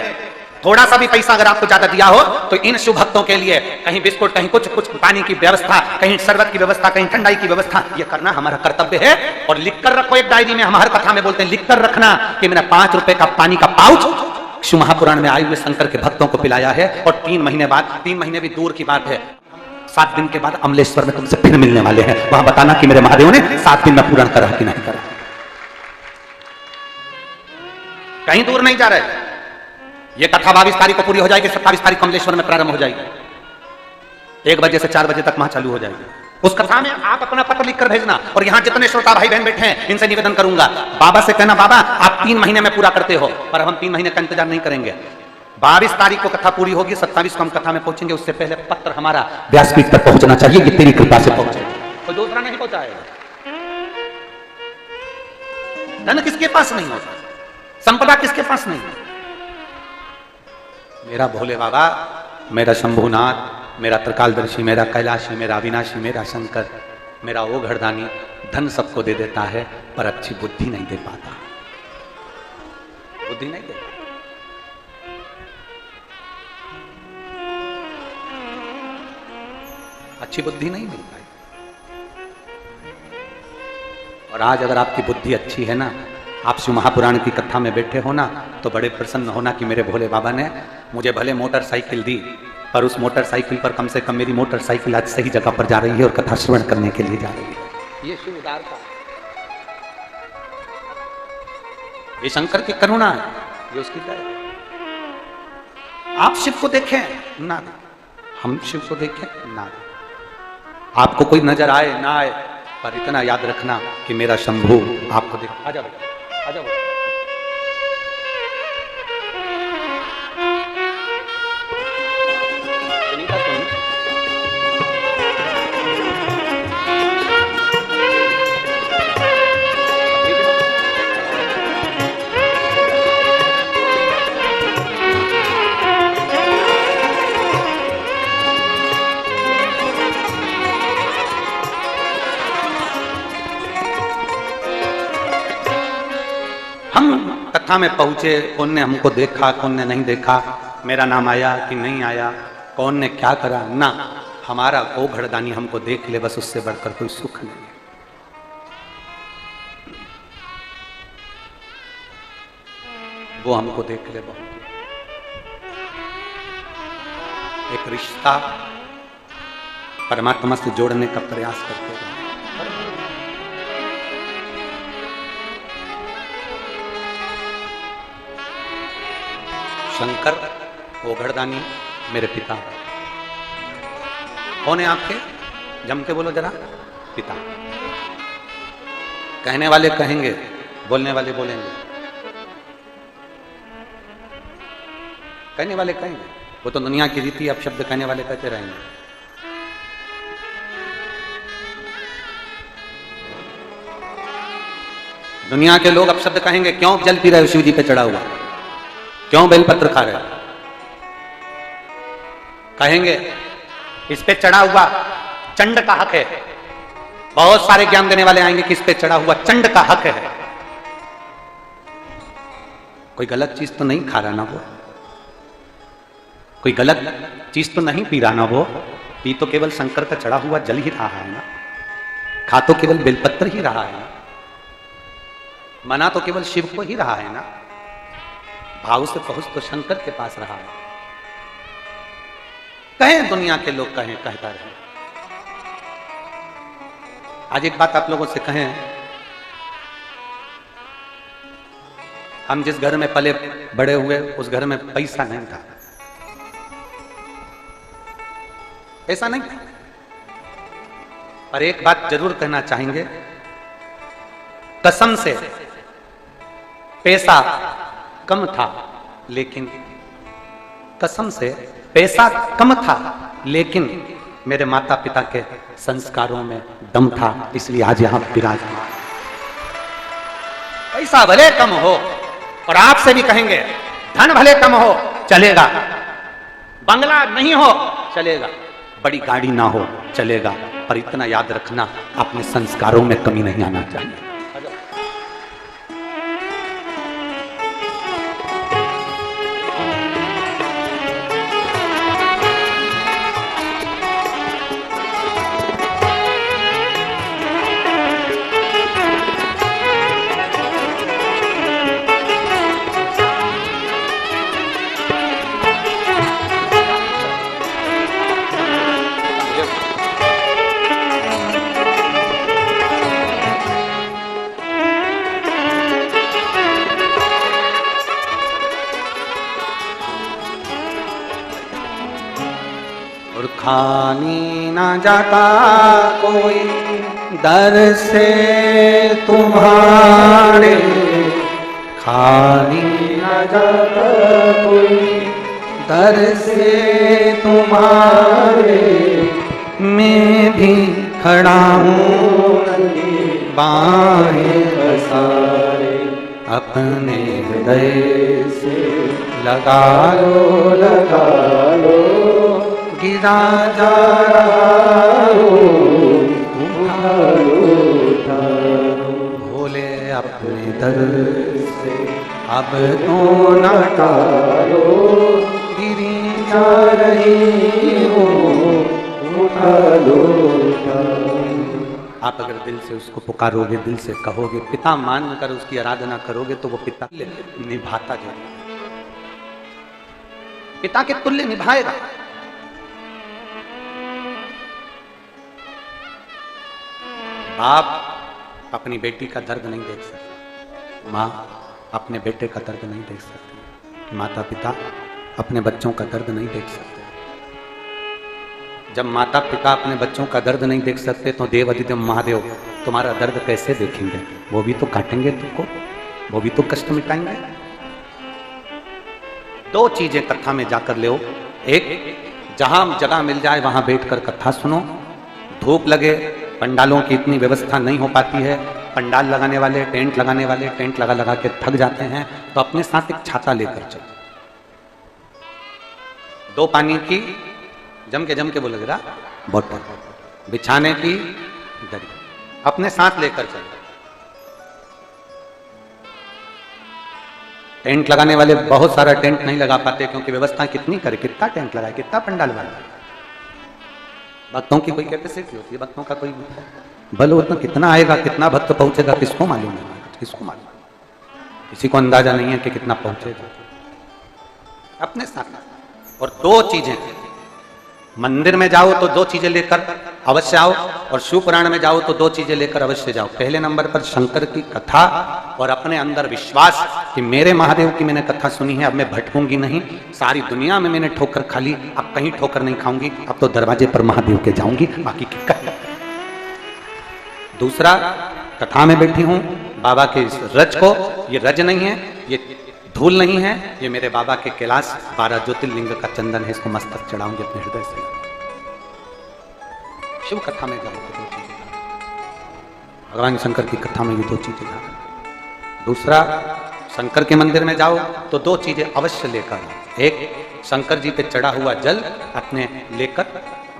थोड़ा सा भी पैसा अगर आपको ज्यादा दिया हो, तो इन शिव भक्तों के लिए कहीं बिस्कुट, कहीं कुछ कुछ पानी की व्यवस्था, कहीं शरबत की व्यवस्था, कहीं ठंडाई की व्यवस्था, ये करना हमारा कर्तव्य है। और लिख कर रखो एक डायरी में, हम हर कथा में बोलते हैं लिख कर रखना कि मैंने 5 रुपए का पानी का पाउच शिव महापुराण में आए हुए शंकर के भक्तों को पिलाया है। और 3 महीने बाद, 3 महीने भी दूर की बात है, 7 दिन के बाद अमलेश्वर में तुमसे फिर मिलने वाले हैं। वहां बताना कि मेरे महादेव ने 7 दिन में पूर्ण करा कि नहीं करा। कहीं दूर नहीं जा रहे, ये कथा 22 तारीख को पूरी हो जाएगी, 27 तारीख कमलेश्वर में प्रारंभ हो जाएगी, 1 बजे से 4 बजे तक वहां चालू हो जाएगी। उस कथा में आप अपना पत्र लिखकर भेजना, और यहां जितने श्रोता भाई बहन बैठे हैं इनसे निवेदन करूंगा, बाबा से कहना बाबा आप 3 महीने में पूरा करते हो, पर हम 3 महीने का इंतजार नहीं करेंगे। 22 तारीख को कथा पूरी होगी, 27 को हम कथा में पहुंचेंगे, उससे पहले पत्र हमारा व्यासपीठ पर पहुंचना चाहिए, ये तेरी कृपा से पहुंचे, कोई दूसरा नहीं पहुंचाएगा। धन किसके पास नहीं होता, संपदा किसके पास नहीं है? मेरा भोले बाबा, मेरा शंभुनाथ, मेरा त्रिकालदर्शी, मेरा कैलाशी, मेरा अविनाशी, मेरा शंकर, मेरा वो घरदानी धन सबको दे देता है, पर अच्छी बुद्धि नहीं दे पाता, बुद्धि नहीं दे पाता। अच्छी बुद्धि नहीं मिल पाई। और आज अगर आपकी बुद्धि अच्छी है ना, आप शिव महापुराण की कथा में बैठे हो ना, तो बड़े प्रसन्न होना कि मेरे भोले बाबा ने मुझे भले मोटरसाइकिल दी, पर उस मोटरसाइकिल पर कम से कम मेरी मोटरसाइकिल आज सही जगह पर जा रही है और कथा श्रवण करने के लिए जा रही है। ये शिव उदारता, ये शंकर की करुणा है, ये उसकी दया। आप शिव को देखें ना, हम शिव को देखें ना, आपको कोई नजर आए ना आए, पर इतना याद रखना कि मेरा शंभू आपको देख। आजा बेटा, आजा बेटा। हम कथा में पहुंचे, कौन ने हमको देखा, कौन ने नहीं देखा, मेरा नाम आया कि नहीं आया, कौन ने क्या करा ना, हमारा वो घरदानी हमको देख ले, बस उससे बढ़कर कोई सुख नहीं है। वो हमको देख ले बहुत। एक रिश्ता परमात्मा से जोड़ने का प्रयास करते हैं। शंकर वो घरदानी मेरे पिता। कौन है आपके? जम के बोलो जरा। पिता। कहने वाले कहेंगे, बोलने वाले बोलेंगे। कहने वाले कहेंगे, वो तो दुनिया की रीति, अब शब्द कहने वाले कहते रहेंगे। दुनिया के लोग अब शब्द कहेंगे, क्यों जल पी रहे हो शिव जी पे चढ़ा हुआ, क्यों बेलपत्र खा रहे हो? कहेंगे इस पे चढ़ा हुआ चंड का हक है। बहुत सारे ज्ञान देने वाले आएंगे कि इस पे चढ़ा हुआ चंड का हक है। कोई गलत चीज तो नहीं खा रहा ना वो, कोई गलत चीज तो नहीं पी रहा ना वो, पी तो केवल शंकर का चढ़ा हुआ जल ही रहा है ना, खा तो केवल बेलपत्र ही रहा है ना, मना तो केवल शिव को ही रहा है ना, भाव से पहुंच तो शंकर के पास रहा है। कहें दुनिया के लोग, कहें, कहता रहे। आज एक बात आप लोगों से कहें, हम जिस घर में पले बड़े हुए उस घर में पैसा नहीं था, ऐसा नहीं था। पर एक बात जरूर कहना चाहेंगे, कसम से पैसा कम था, लेकिन कसम से पैसा कम था, लेकिन मेरे माता पिता के संस्कारों में दम था, इसलिए आज यहां विराजमान। पैसा भले कम हो, और आपसे भी कहेंगे धन भले कम हो चलेगा, बंगला नहीं हो चलेगा, बड़ी गाड़ी ना हो चलेगा, पर इतना याद रखना अपने संस्कारों में कमी नहीं आना चाहिए। और खानी ना जाता कोई दर से तुम्हारे, खानी न जाता कोई दर से तुम्हारे, मैं भी खड़ा हूँ बाहें पसारे, अपने हृदय से लगा लो, लगा लो, गिरा जा रहा हूँ, उठा लो, उठा लो, भोले अपने दर से अब तो न टालो, गिरी जा रही हूँ, उठा लो, उठा लो। आप अगर दिल से उसको पुकारोगे, दिल से कहोगे, पिता मान कर उसकी आराधना करोगे तो वो पिता निभाता जाएगा, पिता के तुल्य निभाएगा। बाप अपनी बेटी का दर्द नहीं देख सकता, माँ अपने बेटे का दर्द नहीं देख सकती, माता पिता अपने बच्चों का दर्द नहीं देख सकते। जब माता पिता अपने बच्चों का दर्द नहीं देख सकते तो देव अधिदेव महादेव तुम्हारा दर्द कैसे देखेंगे? वो भी तो काटेंगे तुमको, वो भी तो कष्ट मिटाएंगे। दो चीजें कथा में जाकर ले, एक जहां जगह मिल जाए वहां बैठकर कथा सुनो, धूप लगे, पंडालों की इतनी व्यवस्था नहीं हो पाती है, पंडाल लगाने वाले टेंट लगाने वाले टेंट लगा लगा के थक जाते हैं, तो अपने साथ एक छाता लेकर चलो, दो पानी की जम के वो लग रहा बोतल, बिछाने की दरी अपने साथ लेकर चलो। टेंट लगाने वाले बहुत सारा टेंट नहीं लगा पाते क्योंकि व्यवस्था कितनी करे, कितना टेंट लगाए, कितना पंडाल लगाए। भक्तों की कोई कैपेसिटी होती है, भक्तों का कोई बल उतना कितना आएगा, कितना भक्त पहुंचेगा, किसको मालूम है, किसको मालूम, किसी को अंदाजा नहीं है कि कितना पहुंचेगा। अपने साथ। और दो चीजें, मंदिर में जाओ तो दो चीजें लेकर अवश्य आओ, और शिव पुराण में जाओ तो दो चीजें लेकर अवश्य जाओ। पहले नंबर पर शंकर की कथा और अपने अंदर विश्वास कि मेरे महादेव की मैंने कथा सुनी है, अब मैं भटकूंगी नहीं, सारी दुनिया में मैंने ठोकर खा ली, अब कहीं ठोकर नहीं खाऊंगी, अब तो दरवाजे पर महादेव के जाऊंगी, बाकी क्या। दूसरा, कथा में बैठी हूं बाबा के इस रज को, ये रज नहीं है, ये धूल नहीं है, ये मेरे बाबा के कैलाश 12 ज्योतिर्लिंग का चंदन है, इसको मस्तक चढ़ाऊंगी अपने हृदय से। शिव कथा में जाओ तो दो चीजें, भगवान शंकर की कथा में भी दो चीजें जाओ। दूसरा, शंकर के मंदिर में जाओ तो दो चीजें अवश्य लेकर आओ। एक, शंकर जी पे चढ़ा हुआ जल अपने लेकर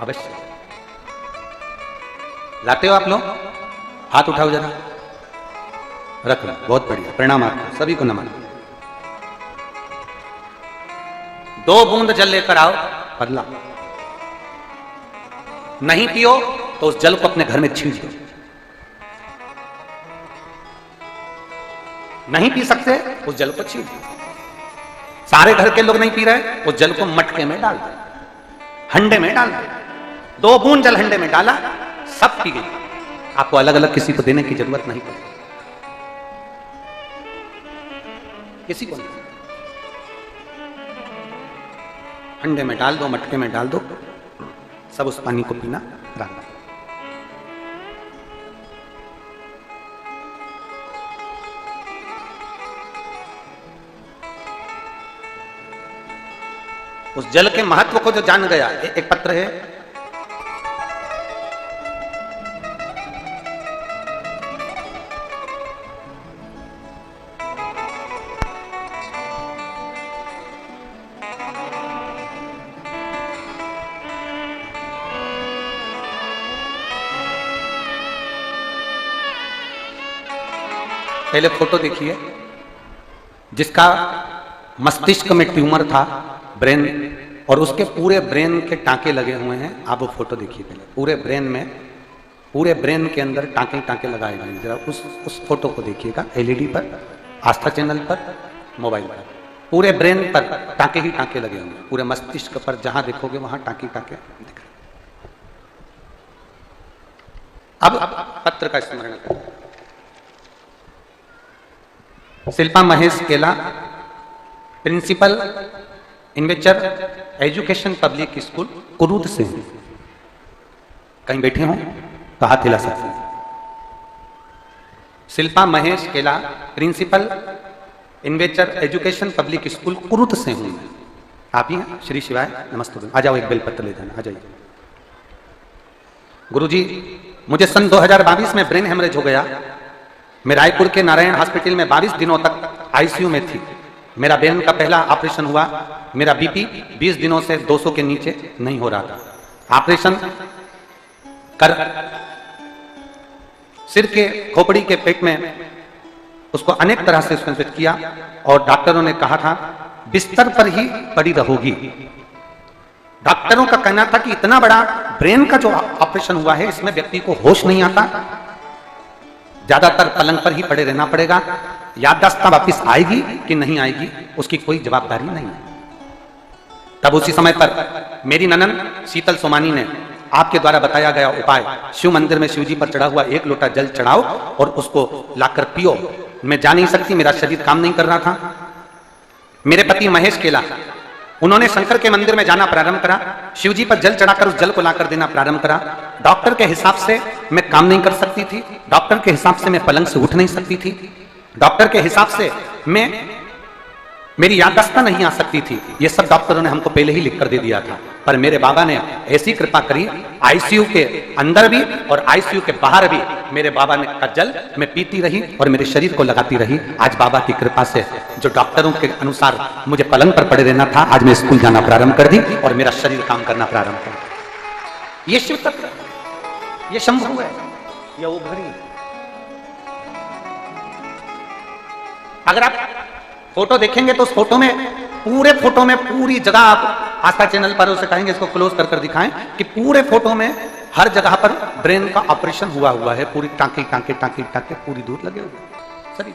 अवश्य लाते हो आप लोग, हाथ उठाओ जरा, रख लो, बहुत बढ़िया, प्रणाम आपको सभी को नमन। दो बूंद जल लेकर आओ, पगला नहीं पियो तो उस जल को अपने घर में छींट दो, नहीं पी सकते उस जल को छींट दो। सारे घर के लोग नहीं पी रहे, उस जल को मटके में डाल दो, हंडे में डाल दो, दो बूंद जल हंडे में डाला, सब पी गई। आपको अलग अलग किसी को देने की जरूरत नहीं पड़ेगी, किसी को नहीं, हंडे में डाल दो, मटके में डाल दो, सब उस पानी को पीना रहा। उस जल के महत्व को जो जान गया, एक पत्र है, पहले फोटो देखिए, जिसका मस्तिष्क में ट्यूमर था, ब्रेन, और उसके पूरे ब्रेन के टांके लगे हुए हैं। आप वो फोटो देखिए पहले, पूरे ब्रेन में, पूरे ब्रेन के अंदर टांके टांके लगाए गए। जरा उस फोटो को देखिएगा, एलईडी पर, आस्था चैनल पर, मोबाइल पर, पूरे ब्रेन पर टांके ही टांके लगे होंगे, पूरे मस्तिष्क पर जहां देखोगे वहां टांके टांके दिख रहे। अब पत्र का स्मरण करें। Shilpa Mahesh Kela, principal investor education public school Kurud से हूं। कहीं बैठे हो तो हाथ हिला सकते हैं। शिल्पा महेश केला, प्रिंसिपल इन्वेचर एजुकेशन पब्लिक स्कूल कुरूद से हूं। आप ही हैं? श्री शिवाय, नमस्ते। आ जाओ, एक बेलपत्र ले जाना, आ जाइए। गुरुजी, मुझे सन 2022 में ब्रेन हेमरेज हो गया। मैं रायपुर के नारायण हॉस्पिटल में 22 दिनों तक आईसीयू में थी। मेरा ब्रेन का पहला ऑपरेशन हुआ। मेरा बीपी 20 दिनों से 200 के नीचे नहीं हो रहा था। ऑपरेशन कर सिर के खोपड़ी के पेट में उसको अनेक तरह से संस्कृत किया और डॉक्टरों ने कहा था बिस्तर पर ही पड़ी रहोगी। डॉक्टरों का कहना था कि इतना बड़ा ब्रेन का जो ऑपरेशन हुआ है इसमें व्यक्ति को होश नहीं आता, ज्यादातर पलंग पर ही पड़े रहना पड़ेगा। याददाश्त वापस आएगी कि नहीं आएगी उसकी कोई जवाबदारी नहीं। तब उसी समय पर मेरी ननन शीतल सोमानी ने आपके द्वारा बताया गया उपाय, शिव मंदिर में शिव जी पर चढ़ा हुआ 1 लोटा जल चढ़ाओ और उसको लाकर पियो। मैं जा नहीं सकती, मेरा शरीर काम नहीं कर रहा था। मेरे पति महेश केला, उन्होंने शंकर के मंदिर में जाना प्रारंभ करा, शिव जी पर जल चढ़ाकर उस जल को लाकर देना प्रारंभ करा। डॉक्टर के हिसाब से मैं काम नहीं कर सकती थी, डॉक्टर के हिसाब से मैं पलंग से उठ नहीं सकती थी, डॉक्टर के हिसाब से मेरी याददाश्त नहीं आ सकती थी। ये सब डॉक्टरों ने हमको पहले ही लिख कर दे दिया था। पर मेरे बाबा ने ऐसी कृपा करी, आईसीयू के अंदर भी और आईसीयू के बाहर भी मेरे बाबा ने का जल मैं पीती रही और मेरे शरीर को लगाती रही। आज बाबा की कृपा से जो डॉक्टरों के अनुसार मुझे पलंग पर पड़े रहना था, आज मैं स्कूल जाना प्रारंभ कर दी और मेरा शरीर काम करना प्रारंभ कर। ये शिव तत्व, ये शंभु है, ये उभरी। अगर आप फोटो देखेंगे तो उस फोटो में पूरे फोटो में पूरी जगह, आप आस्था चैनल पर उसे कहेंगे इसको क्लोज कर दिखाएं कि पूरे फोटो में हर जगह पर ब्रेन का ऑपरेशन हुआ है। पूरी टांके टांके टांके टांके पूरी दूर लगे हुए शरीर।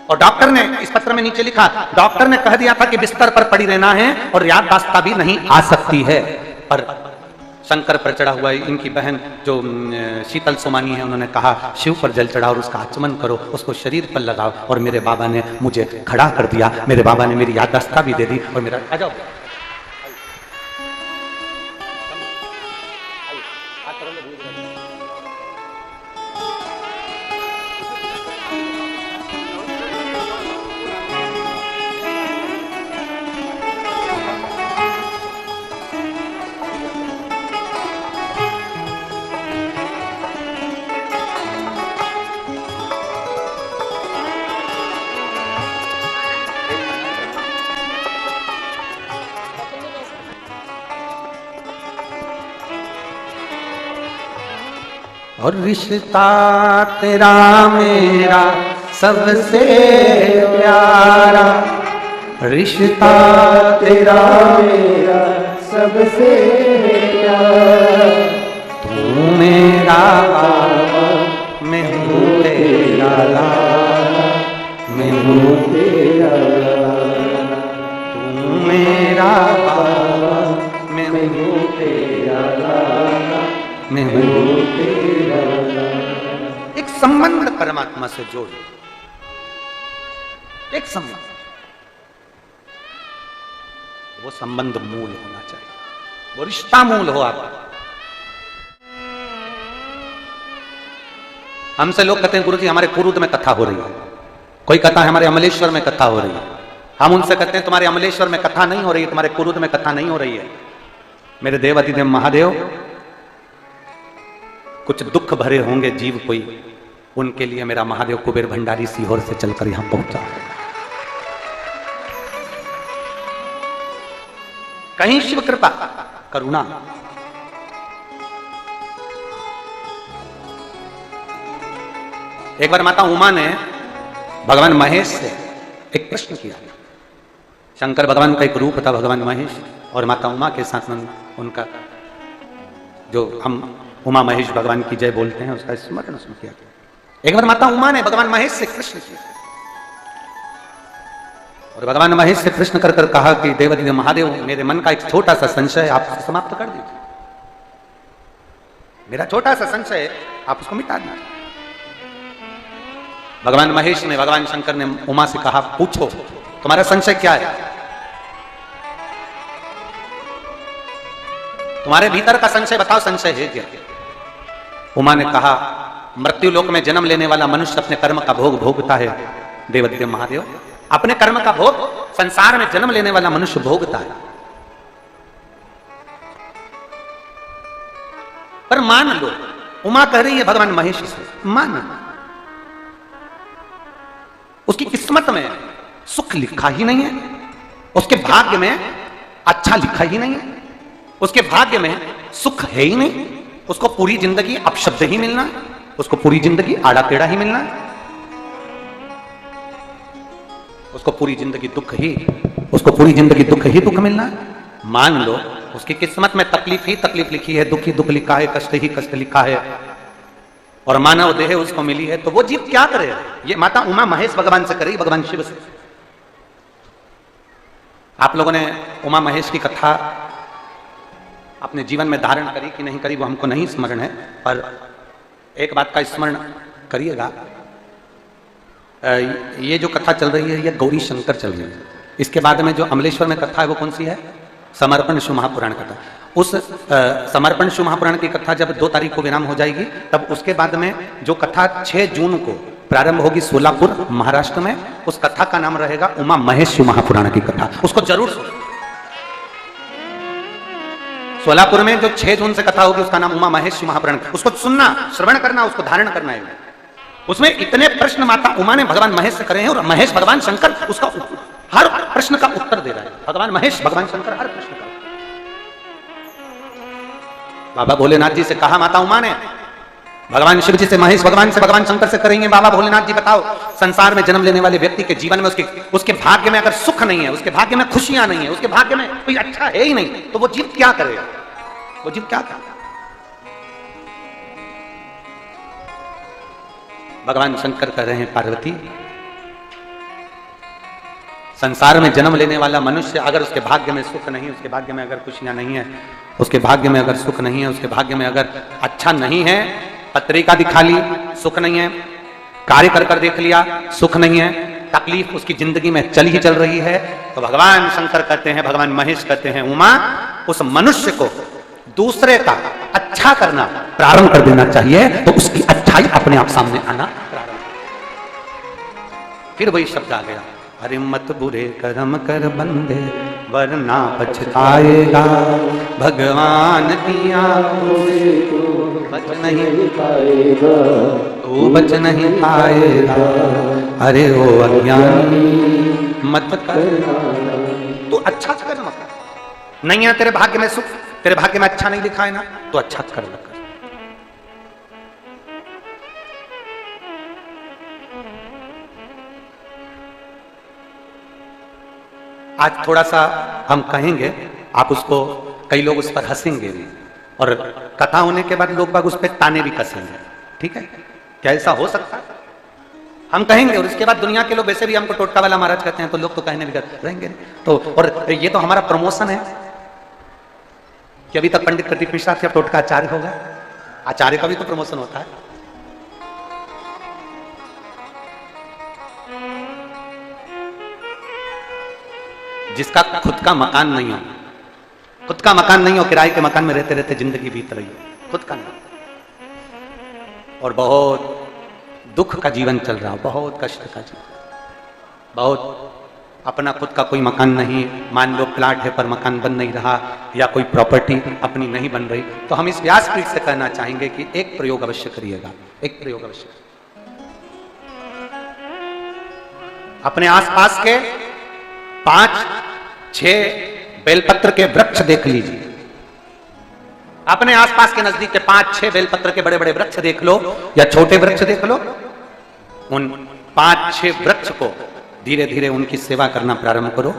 और डॉक्टर ने इस पत्र में नीचे लिखा, डॉक्टर ने कह दिया था कि बिस्तर पर पड़ी रहना है और याददाश्त भी नहीं आ सकती है। पर शंकर पर चढ़ा हुआ इनकी बहन जो शीतल सोमानी है, उन्होंने कहा शिव पर जल चढ़ाओ और उसका आचमन करो, उसको शरीर पर लगाओ। और मेरे बाबा ने मुझे खड़ा कर दिया, मेरे बाबा ने मेरी याददाश्त भी दे दी और मेरा आ जाओ और रिश्ता तेरा मेरा सबसे प्यारा, रिश्ता तेरा मेरा सबसे प्यारा। तू मेरा बाबा, मैं हूँ तेरा लाला, मैं हूँ तेरा लाला। तू मेरा बाबा, मैं हूँ तेरा लाला, मैं हूँ तेरा लाला। एक संबंध परमात्मा से जोड़, एक संबंध, वो संबंध मूल होना चाहिए, वो रिश्ता मूल हो। आप हमसे लोग कहते हैं गुरुजी हमारे कुरूद में कथा हो रही है, कोई कहता है हमारे अमलेश्वर में कथा हो रही है। हम उनसे कहते हैं तुम्हारे अमलेश्वर में कथा नहीं हो रही है, तुम्हारे कुरूद में कथा नहीं हो रही है। मेरे देवाधिदेव महादेव, कुछ दुख भरे होंगे जीव कोई, उनके लिए मेरा महादेव कुबेर भंडारी सीहोर से चलकर यहां पहुंचा। कहीं शिव कृपा करुणा, एक बार माता उमा ने भगवान महेश से एक प्रश्न किया। शंकर भगवान का एक रूप था भगवान महेश, और माता उमा के साथ में उनका जो हम उमा महेश भगवान की जय बोलते हैं उसका स्मरण उसमें किया गया। एक बार माता उमा ने भगवान महेश से प्रश्न किया और भगवान महेश से प्रश्न कर कर कहा कि देवाधिदेव महादेव, मेरे मन का एक छोटा सा संशय आप समाप्त कर दीजिए, मेरा छोटा सा संशय आप उसको मिटा दीजिए। भगवान महेश ने, भगवान शंकर ने उमा से कहा पूछो तुम्हारा संशय क्या है। तुम्हारे भीतर का संशय बताओ, संशय है क्या? उमा ने कहा, मृत्यु लोक में जन्म लेने वाला मनुष्य अपने कर्म का भोग भोगता है देवदेव महादेव, अपने कर्म का भोग संसार में जन्म लेने वाला मनुष्य भोगता है। पर मान लो, उमा कह रही है भगवान महेश से, मान उसकी किस्मत में सुख लिखा ही नहीं है, उसके भाग्य में अच्छा लिखा ही नहीं है, उसके भाग्य में सुख है ही नहीं, उसको पूरी जिंदगी अपशब्द ही मिलना है, उसको पूरी जिंदगी आड़ा टेढ़ा ही मिलना है, उसको पूरी जिंदगी दुख ही, उसको पूरी जिंदगी दुख ही दुख मिलना है। मान लो उसकी किस्मत में तकलीफ ही तकलीफ लिखी है, दुख ही दुख लिखा है, कष्ट ही कष्ट लिखा है, और मानव देह उसको मिली है, तो वो जीव क्या करे? ये माता उमा महेश भगवान से करेगी, भगवान शिव से। आप लोगों ने उमा महेश की कथा अपने जीवन में धारण करी कि नहीं करी वो हमको नहीं स्मरण है, पर एक बात का स्मरण करिएगा, ये जो कथा चल रही है ये गौरी शंकर चल रही है। इसके बाद में जो अमलेश्वर में कथा है वो कौन सी है? समर्पण शिव महापुराण कथा। उस समर्पण शिव महापुराण की कथा जब 2 तारीख को विराम हो जाएगी, तब उसके बाद में जो कथा 6 जून को प्रारंभ होगी सोलापुर महाराष्ट्र में, उस कथा का नाम रहेगा उमा महेश शिव महापुराण की कथा। उसको जरूर सुनो। सोलापुर में जो 6 जून से कथा होगी उसका नाम उमा महेश शिव महापुराण, उसको सुनना, श्रवण करना, उसको धारण करना है। उसमें इतने प्रश्न माता उमा ने भगवान महेश से करे हैं, और महेश भगवान शंकर उसका हर प्रश्न का उत्तर दे रहा है। भगवान महेश भगवान शंकर हर प्रश्न का। बाबा भोलेनाथ जी से कहा माता उमा ने, भगवान शिव जी से महेश भगवान से भगवान शंकर से करेंगे, बाबा भोलेनाथ जी बताओ, संसार में जन्म लेने वाले व्यक्ति के जीवन में उसके भाग्य में अगर सुख नहीं है, उसके भाग्य में खुशियां नहीं है, उसके भाग्य में कोई अच्छा है ही नहीं, तो वो जीव क्या करेगा? वो जीव क्या करेगा? भगवान शंकर कह रहे हैं, पार्वती, संसार में जन्म लेने वाला मनुष्य अगर उसके भाग्य में सुख नहीं, उसके भाग्य में अगर खुशियां नहीं है, उसके भाग्य में अगर सुख नहीं है, उसके भाग्य में अगर अच्छा नहीं है, पत्रिका दिखा ली सुख नहीं है, कार्य कर कर देख लिया सुख नहीं है, तकलीफ उसकी जिंदगी में चल ही चल रही है, तो भगवान शंकर कहते हैं, भगवान महेश कहते हैं, उमा, उस मनुष्य को दूसरे का अच्छा करना प्रारंभ कर देना चाहिए, तो उसकी अच्छाई अपने आप सामने आना प्रारंभ। फिर वही शब्द आ गया, अरे मत बुरे कर्म कर बंदे वरना पछताएगा, भगवान दिया बच नहीं पाएगा, तू बच नहीं पाएगा, अरे ओ अज्ञानी मत कर, तू अच्छा कर्म कर, नहीं है तेरे भाग्य में सुख, तेरे भाग्य में अच्छा नहीं लिखा है ना, तो अच्छा कर्म कर। आज थोड़ा सा हम कहेंगे, आप उसको, कई लोग उस पर हंसेंगे भी, और कथा होने के बाद लोग बाग उस पर ताने भी कसेंगे, ठीक है? क्या ऐसा हो सकता है? हम कहेंगे, और इसके बाद दुनिया के लोग वैसे भी हमको टोटका वाला महाराज कहते हैं, तो लोग तो कहने भी रहेंगे। तो और ये तो हमारा प्रमोशन है कि अभी तक पंडित प्रदीप मिश्रा थे, अब टोटका आचार्य होगा। आचार्य का भी तो प्रमोशन होता है। जिसका खुद का मकान नहीं हो, खुद का मकान नहीं हो, किराए के मकान में रहते रहते जिंदगी बीत रही है, खुद का नहीं, और बहुत दुख का जीवन चल रहा हो, बहुत कष्ट का जीवन, बहुत अपना खुद का कोई मकान नहीं, मान लो प्लाट है पर मकान बन नहीं रहा, या कोई प्रॉपर्टी अपनी नहीं बन रही, तो हम इस व्यासपीठ से कहना चाहेंगे कि एक प्रयोग अवश्य करिएगा, एक प्रयोग अवश्य। अपने आसपास के 5-6 बेलपत्र के वृक्ष देख लीजिए, अपने आसपास के नजदीक के 5-6 बेलपत्र के बड़े बड़े वृक्ष देख लो, या छोटे वृक्ष देख लो, उन 5-6 वृक्ष को धीरे धीरे उनकी सेवा करना प्रारंभ करो,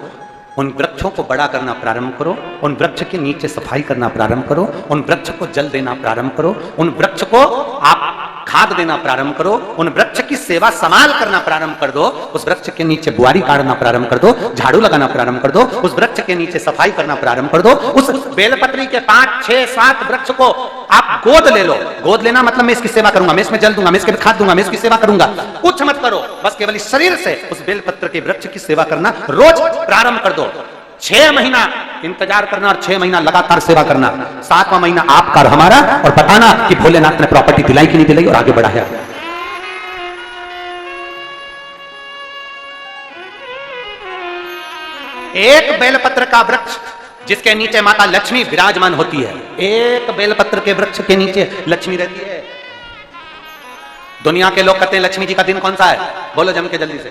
उन वृक्षों को बड़ा करना प्रारंभ करो, उन वृक्ष के नीचे सफाई करना प्रारंभ करो, उन वृक्ष को जल देना प्रारंभ करो, उन वृक्ष को आप खाद देना प्रारंभ करो, उन वृक्ष की सेवा संभाल करना प्रारंभ कर दो, उस वृक्ष के नीचे बुआरी काटना प्रारंभ कर दो, झाड़ू लगाना प्रारंभ कर दो, उस वृक्ष के नीचे सफाई करना प्रारंभ कर दो, उस बेलपत्री के 5-6-7 वृक्ष को आप गोद ले लो। गोद लेना मतलब मैं इसकी सेवा करूंगा, मैं इसमें जल दूंगा, मैं इसके खाद दूंगा, मैं इसकी सेवा करूंगा, कुछ मत करो, बस केवल इस शरीर से उस बेलपत्र के वृक्ष की सेवा करना रोज प्रारंभ कर दो। 6 महीना इंतजार करना और 6 महीना लगातार सेवा करना, 7वां महीना आपका और हमारा, और बताना कि भोलेनाथ ने प्रॉपर्टी दिलाई कि नहीं दिलाई और आगे बढ़ाया। एक बेलपत्र का वृक्ष जिसके नीचे माता लक्ष्मी विराजमान होती है, एक बेलपत्र के वृक्ष के नीचे लक्ष्मी रहती है। दुनिया के लोग कहते हैं लक्ष्मी जी का दिन कौन सा है, बोलो जम के जल्दी से।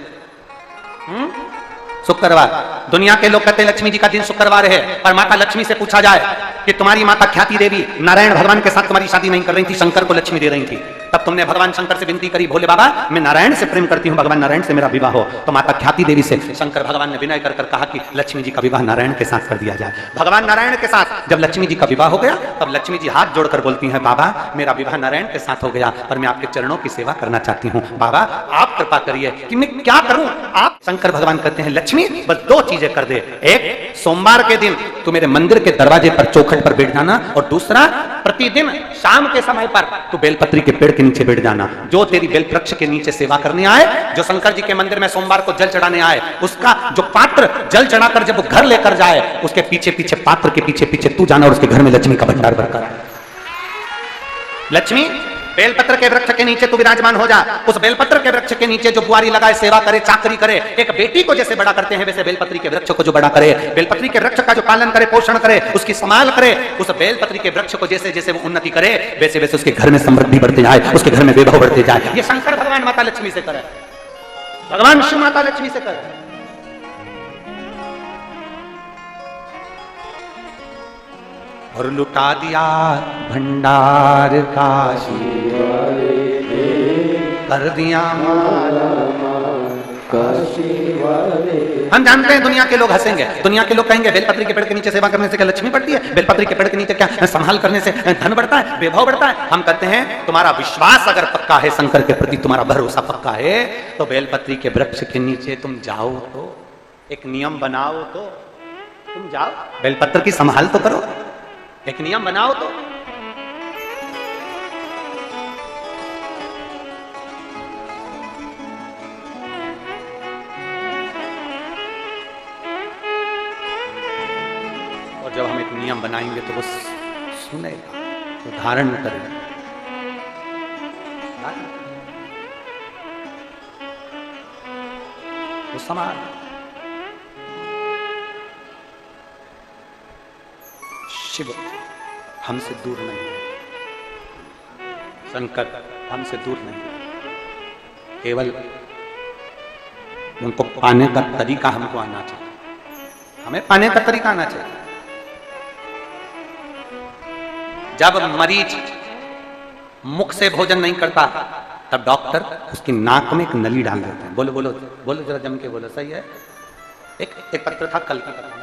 शुक्रवार। दुनिया के लोग कहते हैं लक्ष्मी जी का दिन शुक्रवार है, और माता लक्ष्मी से पूछा जाए कि तुम्हारी माता ख्याति देवी नारायण भगवान के साथ तुम्हारी शादी नहीं कर रही थी, शंकर को लक्ष्मी दे रही थी, तब तुमने भगवान शंकर से विनती करी, भोले बाबा मैं नारायण से प्रेम करती हूँ, भगवान नारायण से मेरा विवाह हो। तो माता ख्याति देवी से शंकर भगवान ने विनय कर कहा कि लक्ष्मी जी का विवाह नारायण के साथ कर दिया जाए। भगवान नारायण के साथ जब लक्ष्मी जी का विवाह हो गया, तब लक्ष्मी जी हाथ जोड़कर बोलती हैं, बाबा मेरा विवाह नारायण के साथ हो गया, पर मैं आपके चरणों की सेवा करना चाहती हूँ, बाबा आप कृपा करिए कि मैं क्या करूं। आप शंकर भगवान कहते हैं लक्ष्मी बस 2 चीजें कर दे, एक सोमवार के दिन तू मेरे मंदिर के दरवाजे पर चौखट पर बैठ जाना, और दूसरा प्रतिदिन शाम के समय पर तू बेलपत्री के पेड़ के नीचे बैठ जाना। जो तेरी बेल वृक्ष के नीचे सेवा करने आए, जो शंकर जी के मंदिर में सोमवार को जल चढ़ाने आए, उसका जो पात्र जल चढ़ाकर जब वो घर लेकर जाए, उसके पीछे पीछे पात्र के पीछे पीछे तू जाना और उसके घर में लक्ष्मी का भंडार भरकर। लक्ष्मी बेलपत्र के वृक्ष के नीचे तू विराजमान हो जा। उस बेलपत्र के वृक्ष के नीचे जो बुआरी लगाए, सेवा करे, चाकरी करे, एक बेटी को जैसे बड़ा करते हैं वैसे बेलपत्री के वृक्ष को जो बड़ा करे, बेलपत्री के वृक्ष का जो पालन करे, पोषण करे, उसकी संभाल करे, उस बेलपत्री के वृक्ष को जैसे जैसे वो उन्नति करे, वैसे वैसे उसके घर में समृद्धि बढ़ते जाए, उसके घर में वैभव बढ़ते जाए। ये शंकर भगवान माता लक्ष्मी से करे, भगवान शिव माता लक्ष्मी से करे। और लुटा दिया भंडार काशी कर दिया हम जानते हैं दुनिया के लोग हंसेंगे, दुनिया के लोग कहेंगे बेलपत्री के पेड़ के नीचे सेवा करने से क्या लक्ष्मी बढ़ती है, बेलपत्री के पेड़ के नीचे क्या संभाल करने से धन बढ़ता है, वैभव बढ़ता है। हम कहते हैं तुम्हारा विश्वास अगर पक्का है, शंकर के प्रति तुम्हारा भरोसा पक्का है, तो बेलपत्री के वृक्ष के नीचे तुम जाओ, तो एक नियम बनाओ, तो तुम जाओ बेलपत्र की संभाल तो करो, एक नियम बनाओ तो। और जब हम एक नियम बनाएंगे तो वो सुनेगा, वो धारण करेगा। वो समाज शिव हमसे दूर नहीं है, शंकर हमसे दूर नहीं है, केवल उनको पाने का तरीका हमको आना चाहिए, हमें पाने का तरीका आना चाहिए। जब मरीज मुख से भोजन नहीं करता, तब डॉक्टर उसकी नाक में एक नली डाल देते हैं। बोलो बोलो बोलो जरा जम के बोलो, सही है। एक पत्र था कल की कथा में,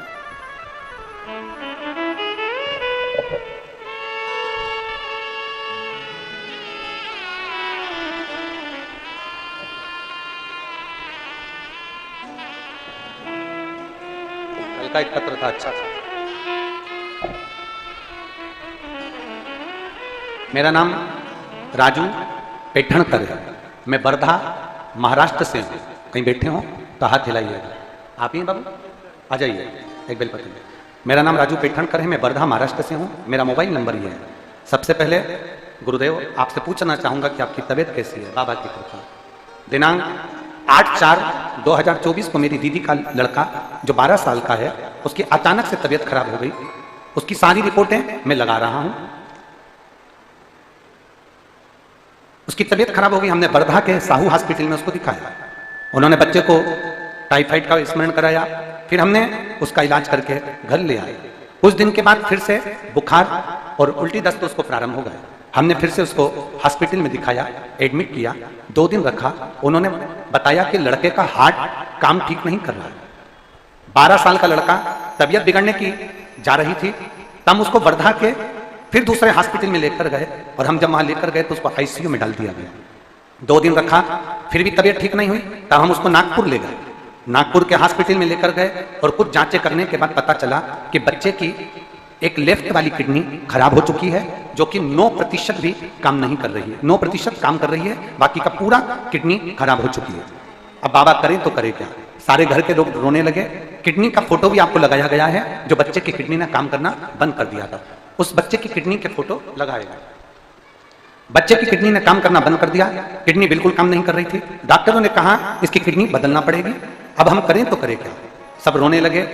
का एक पत्र था, अच्छा था। मेरा नाम राजू पेठणकर है, मैं वर्धा महाराष्ट्र से हूँ। कहीं बैठे हो तो हाथ हिलाइएगा। आप ही बाबू आ जाइए, एक बेल पत्र। मेरा नाम राजू पेठणकर है, मैं वर्धा महाराष्ट्र से हूँ। मेरा मोबाइल नंबर ये है। सबसे पहले गुरुदेव आपसे पूछना चाहूंगा कि आपकी तबीयत कैसी है? बाबा की कृपा। दिनांक 8/4/2024 को मेरी दीदी का लड़का जो 12 साल का है, उसकी अचानक से तबीयत खराब हो गई। उसकी सारी रिपोर्टें मैं लगा रहा हूं। उसकी तबीयत खराब हो गई, हमने वर्धा के साहू हॉस्पिटल में उसको दिखाया। उन्होंने बच्चे को टाइफाइड का स्मरण कराया, फिर हमने उसका इलाज करके घर ले आए। कुछ दिन के बाद फिर से बुखार और उल्टी दस्त उसको प्रारंभ हो गए। हमने फिर से उसको हॉस्पिटल में दिखाया, एडमिट किया, 2 दिन रखा। उन्होंने बताया कि लड़के का हार्ट काम ठीक नहीं कर रहा है। 12 साल का लड़का, तबीयत बिगड़ने की जा रही थी, तब उसको वर्धा के फिर दूसरे हॉस्पिटल में लेकर गए, और हम जब वहां लेकर गए तो उसको आईसीयू में डाल दिया गया। 2 दिन रखा, फिर भी तबीयत ठीक नहीं हुई, तब हम उसको नागपुर ले गए। नागपुर के हॉस्पिटल में लेकर गए और कुछ जांचें करने के बाद पता चला कि बच्चे की एक लेफ्ट वाली किडनी खराब हो चुकी है, जो कि 9% भी काम नहीं कर रही है। 9% काम कर रही है, बाकी का पूरा किडनी खराब हो चुकी है। अब बाबा करें तो करें क्या? सारे घर के लोग रोने लगे किडनी का फोटो भी आपको लगाया गया है, जो बच्चे की किडनी ने काम करना बंद कर दिया था, उस बच्चे की किडनी के फोटो लगाए गए। बच्चे की किडनी ने काम करना बंद कर दिया, किडनी बिल्कुल काम नहीं कर रही थी। डॉक्टरों ने कहा इसकी किडनी बदलना पड़ेगी, अब हम करें तो करें क्या। सब रोने लगे।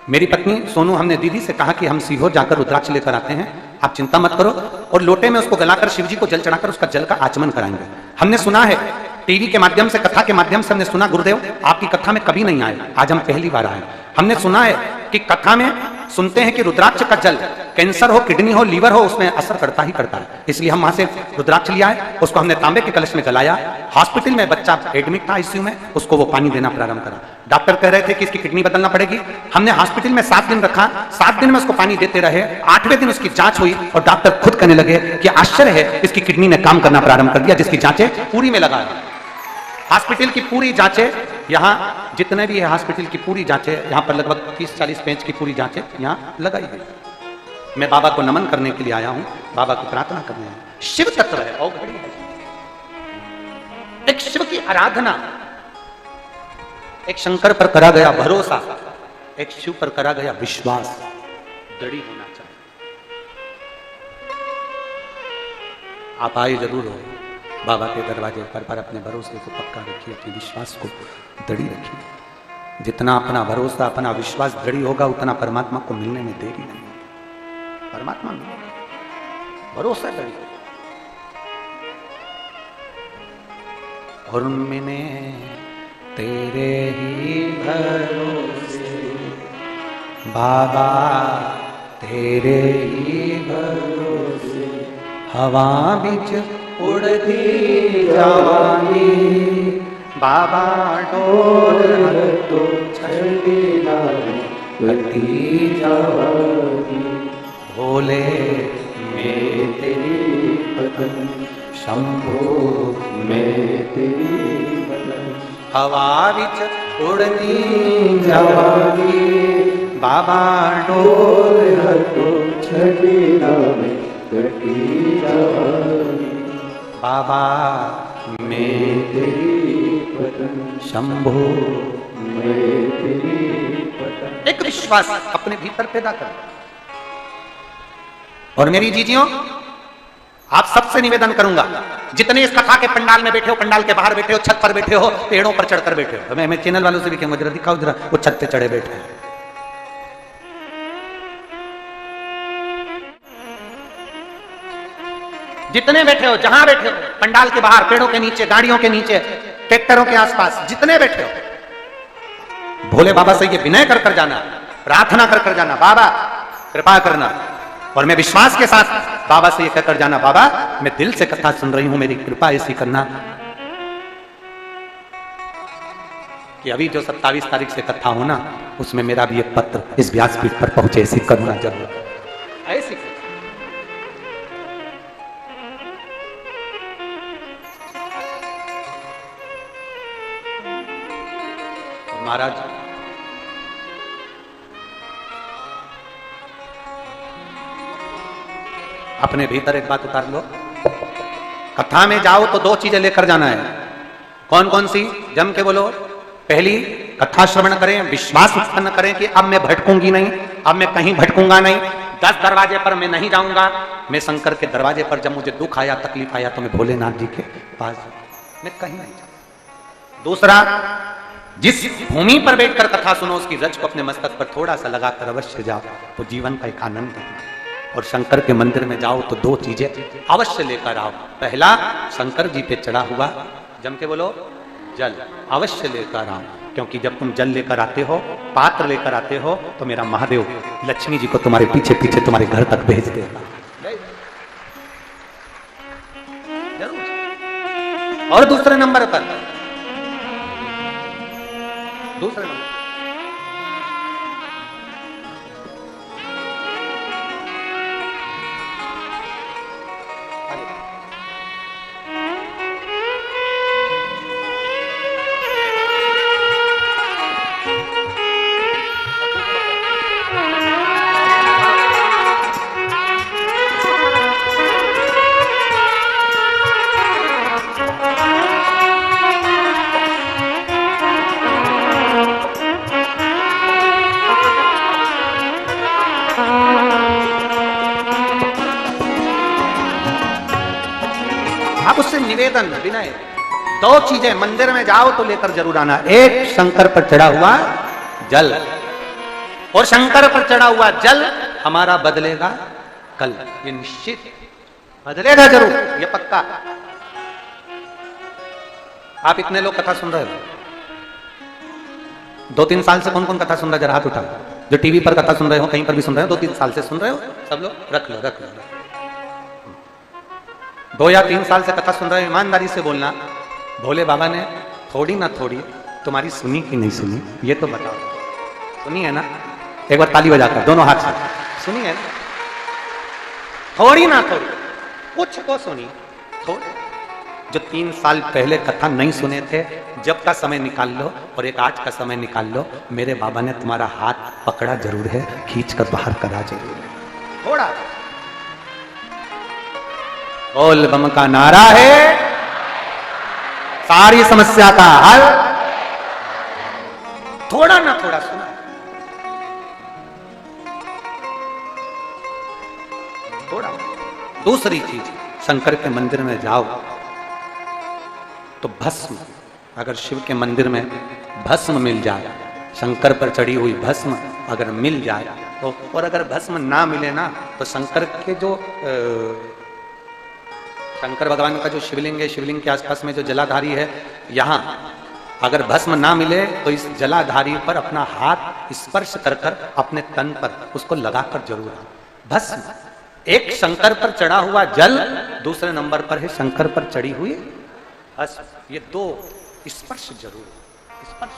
मेरी पत्नी सोनू, हमने दीदी से कहा कि हम सीहोर जाकर रुद्राक्ष लेकर आते हैं, आप चिंता मत करो, और लोटे में उसको गलाकर शिव जी को जल चढ़ाकर उसका जल का आचमन कराएंगे। हमने सुना है टीवी के माध्यम से, कथा के माध्यम से हमने सुना, गुरुदेव आपकी कथा में कभी नहीं आए, आज हम पहली बार आए। हमने सुना है कि कथा में सुनते हैं कि रुद्राक्ष का जल कैंसर हो, किडनी हो, लीवर हो, उसमें असर करता ही करता है। इसलिए हम वहां से रुद्राक्ष लिया है, उसको हमने तांबे के कलश में गलाया। हॉस्पिटल में बच्चा एडमिट था आईसीयू में, उसको वो पानी देना प्रारंभ करा। डॉक्टर कह रहे थे कि इसकी किडनी बदलना पड़ेगी। हमने हॉस्पिटल में 7 दिन रखा, 7 दिन में उसको पानी देते रहे। 8वें दिन उसकी जांच हुई और डॉक्टर खुद कहने लगे कि आश्चर्य है, इसकी किडनी ने काम करना प्रारंभ कर दिया, जिसकी जांचें पूरी में लगा है। हॉस्पिटल की पूरी जांचें, यहाँ जितने भी है हॉस्पिटल की पूरी जांचें, यहाँ पर लगभग 30-40 पेज की पूरी जांचें यहाँ लगाई गई। मैं बाबा को नमन करने के लिए आया हूं, बाबा की प्रार्थना करने आया हूं। शिव तत्व है, औघड़ी है, एक शिव की आराधना, एक शंकर पर करा गया भरोसा, एक शिव पर करा गया विश्वास दृढ़ होना चाहिए। आप आए जरूर हो बाबा के दरवाजे पर अपने भरोसे को पक्का रखिए, अपने विश्वास को दृढ़ रखिए। जितना अपना भरोसा, अपना विश्वास दृढ़ होगा, उतना परमात्मा को मिलने में देरी नहीं होगी। परमात्मा मिलेगा, भरोसा दृढ़। और मैंने तेरे ही भरोसे बाबा, तेरे ही भरोसे हवा बिच उड़ती जवानी, बाबा डोर तो छड़ी लगती जवानी, भोले मैं तेरी बदन, शंभो मैं तेरी बदन, हवा बिच उड़ती जवानी, बाबा डोर तो छड़ी लगती जवानी, बाबा मैं तेरी बदन, शंभो मैं तेरी बदन। एक विश्वास अपने भीतर पैदा कर। और मेरी जीजियों, आप सबसे निवेदन करूंगा, जितने इस कथा के पंडाल में बैठे हो, पंडाल के बाहर बैठे हो, छत पर बैठे हो, पेड़ों पर चढ़कर बैठे हो, मैं चैनल वालों से भी कहूंगा जरा दिखाओ, जरा वो छत पे चढ़े बैठे हैं। जितने बैठे हो, जहां बैठे हो, पंडाल के बाहर, पेड़ों के नीचे, गाड़ियों के नीचे, ट्रैक्टरों के आसपास, जितने बैठे हो, भोले बाबा से ये विनय कर जाना, प्रार्थना कर जाना, बाबा कृपा करना। और मैं विश्वास के साथ बाबा से ये कहकर जाना, बाबा मैं दिल से कथा सुन रही हूं, मेरी कृपा ऐसी करना कि अभी जो 27 तारीख से कथा हो ना, उसमें मेरा भी एक पत्र इस व्यासपीठ पर पहुंचे, ऐसी करुणा जरूर, ऐसी। महाराज अपने भीतर एक बात उतार लो, कथा में जाओ तो 2 चीजें लेकर जाना है। कौन कौन सी? जम के बोलो। पहली, कथा श्रवण करें, विश्वास उत्पन्न करें कि अब मैं भटकूंगी नहीं, अब मैं कहीं भटकूंगा नहीं, 10 दरवाजे पर मैं नहीं जाऊंगा, मैं शंकर के दरवाजे पर, जब मुझे दुख आया, तकलीफ आया, तो मैं भोलेनाथ जी के पास, मैं कहीं नहीं जाऊंगा। दूसरा, जिस भूमि पर बैठकर कथा सुनो, उसकी रज को अपने मस्तक पर थोड़ा सा लगाकर अवश्य जाओ, तो जीवन का एक आनंद है। और शंकर के मंदिर में जाओ तो 2 चीजें अवश्य लेकर आओ। पहला, शंकर जी पे चढ़ा हुआ, जम के बोलो, जल अवश्य लेकर आओ, क्योंकि जब तुम जल लेकर आते हो, पात्र लेकर आते हो, तो मेरा महादेव लक्ष्मी जी को तुम्हारे पीछे पीछे तुम्हारे घर तक भेज देगा। और दूसरे नंबर पर, आप उससे निवेदन विनय, दो चीजें मंदिर में जाओ तो लेकर जरूर आना। एक शंकर पर चढ़ा हुआ जल, और शंकर पर चढ़ा हुआ जल हमारा बदलेगा कल, ये निश्चित बदलेगा जरूर, ये पक्का। आप इतने लोग कथा सुन रहे हो, 2-3 साल से कौन कौन कथा सुन रहा है? जरा हाथ उठाओ। जो टीवी पर कथा सुन रहे हो, कहीं पर भी सुन रहे हो, 2-3 साल से सुन रहे हो सब लोग, रख लो रख लो। 2 या 3 साल से कथा सुन रहे हो, ईमानदारी से बोलना, भोले बाबा ने थोड़ी ना थोड़ी तुम्हारी सुनी कि नहीं सुनी, ये तो बताओ। सुनी है ना? एक बार ताली बजाकर दोनों हाथ से, सुनी है ना? थोड़ी ना थोड़ी, कुछ तो सुनी थोड़ी। जो 3 साल पहले कथा नहीं सुने थे, जब का समय निकाल लो और एक आज का समय निकाल लो, मेरे बाबा ने तुम्हारा हाथ पकड़ा जरूर है, खींच कर बाहर करा जरूर है। थोड़ा बोल बम का नारा है, सारी समस्या का हल, थोड़ा ना थोड़ा सुना। थोड़ा। दूसरी चीज, शंकर के मंदिर में जाओ तो भस्म, अगर शिव के मंदिर में भस्म मिल जाए, शंकर पर चढ़ी हुई भस्म अगर मिल जाए तो, और अगर भस्म ना मिले ना तो शंकर के जो शंकर भगवान का जो शिवलिंग है, शिवलिंग के आसपास में जो जलाधारी है, यहां अगर भस्म ना मिले तो इस जलाधारी पर अपना हाथ स्पर्श कर कर अपने तन पर उसको लगाकर जरूर आओ। भस्म, एक शंकर पर चढ़ा हुआ जल, दूसरे नंबर पर है शंकर पर चढ़ी हुई भस्म, ये 2 स्पर्श जरूर, स्पर्श।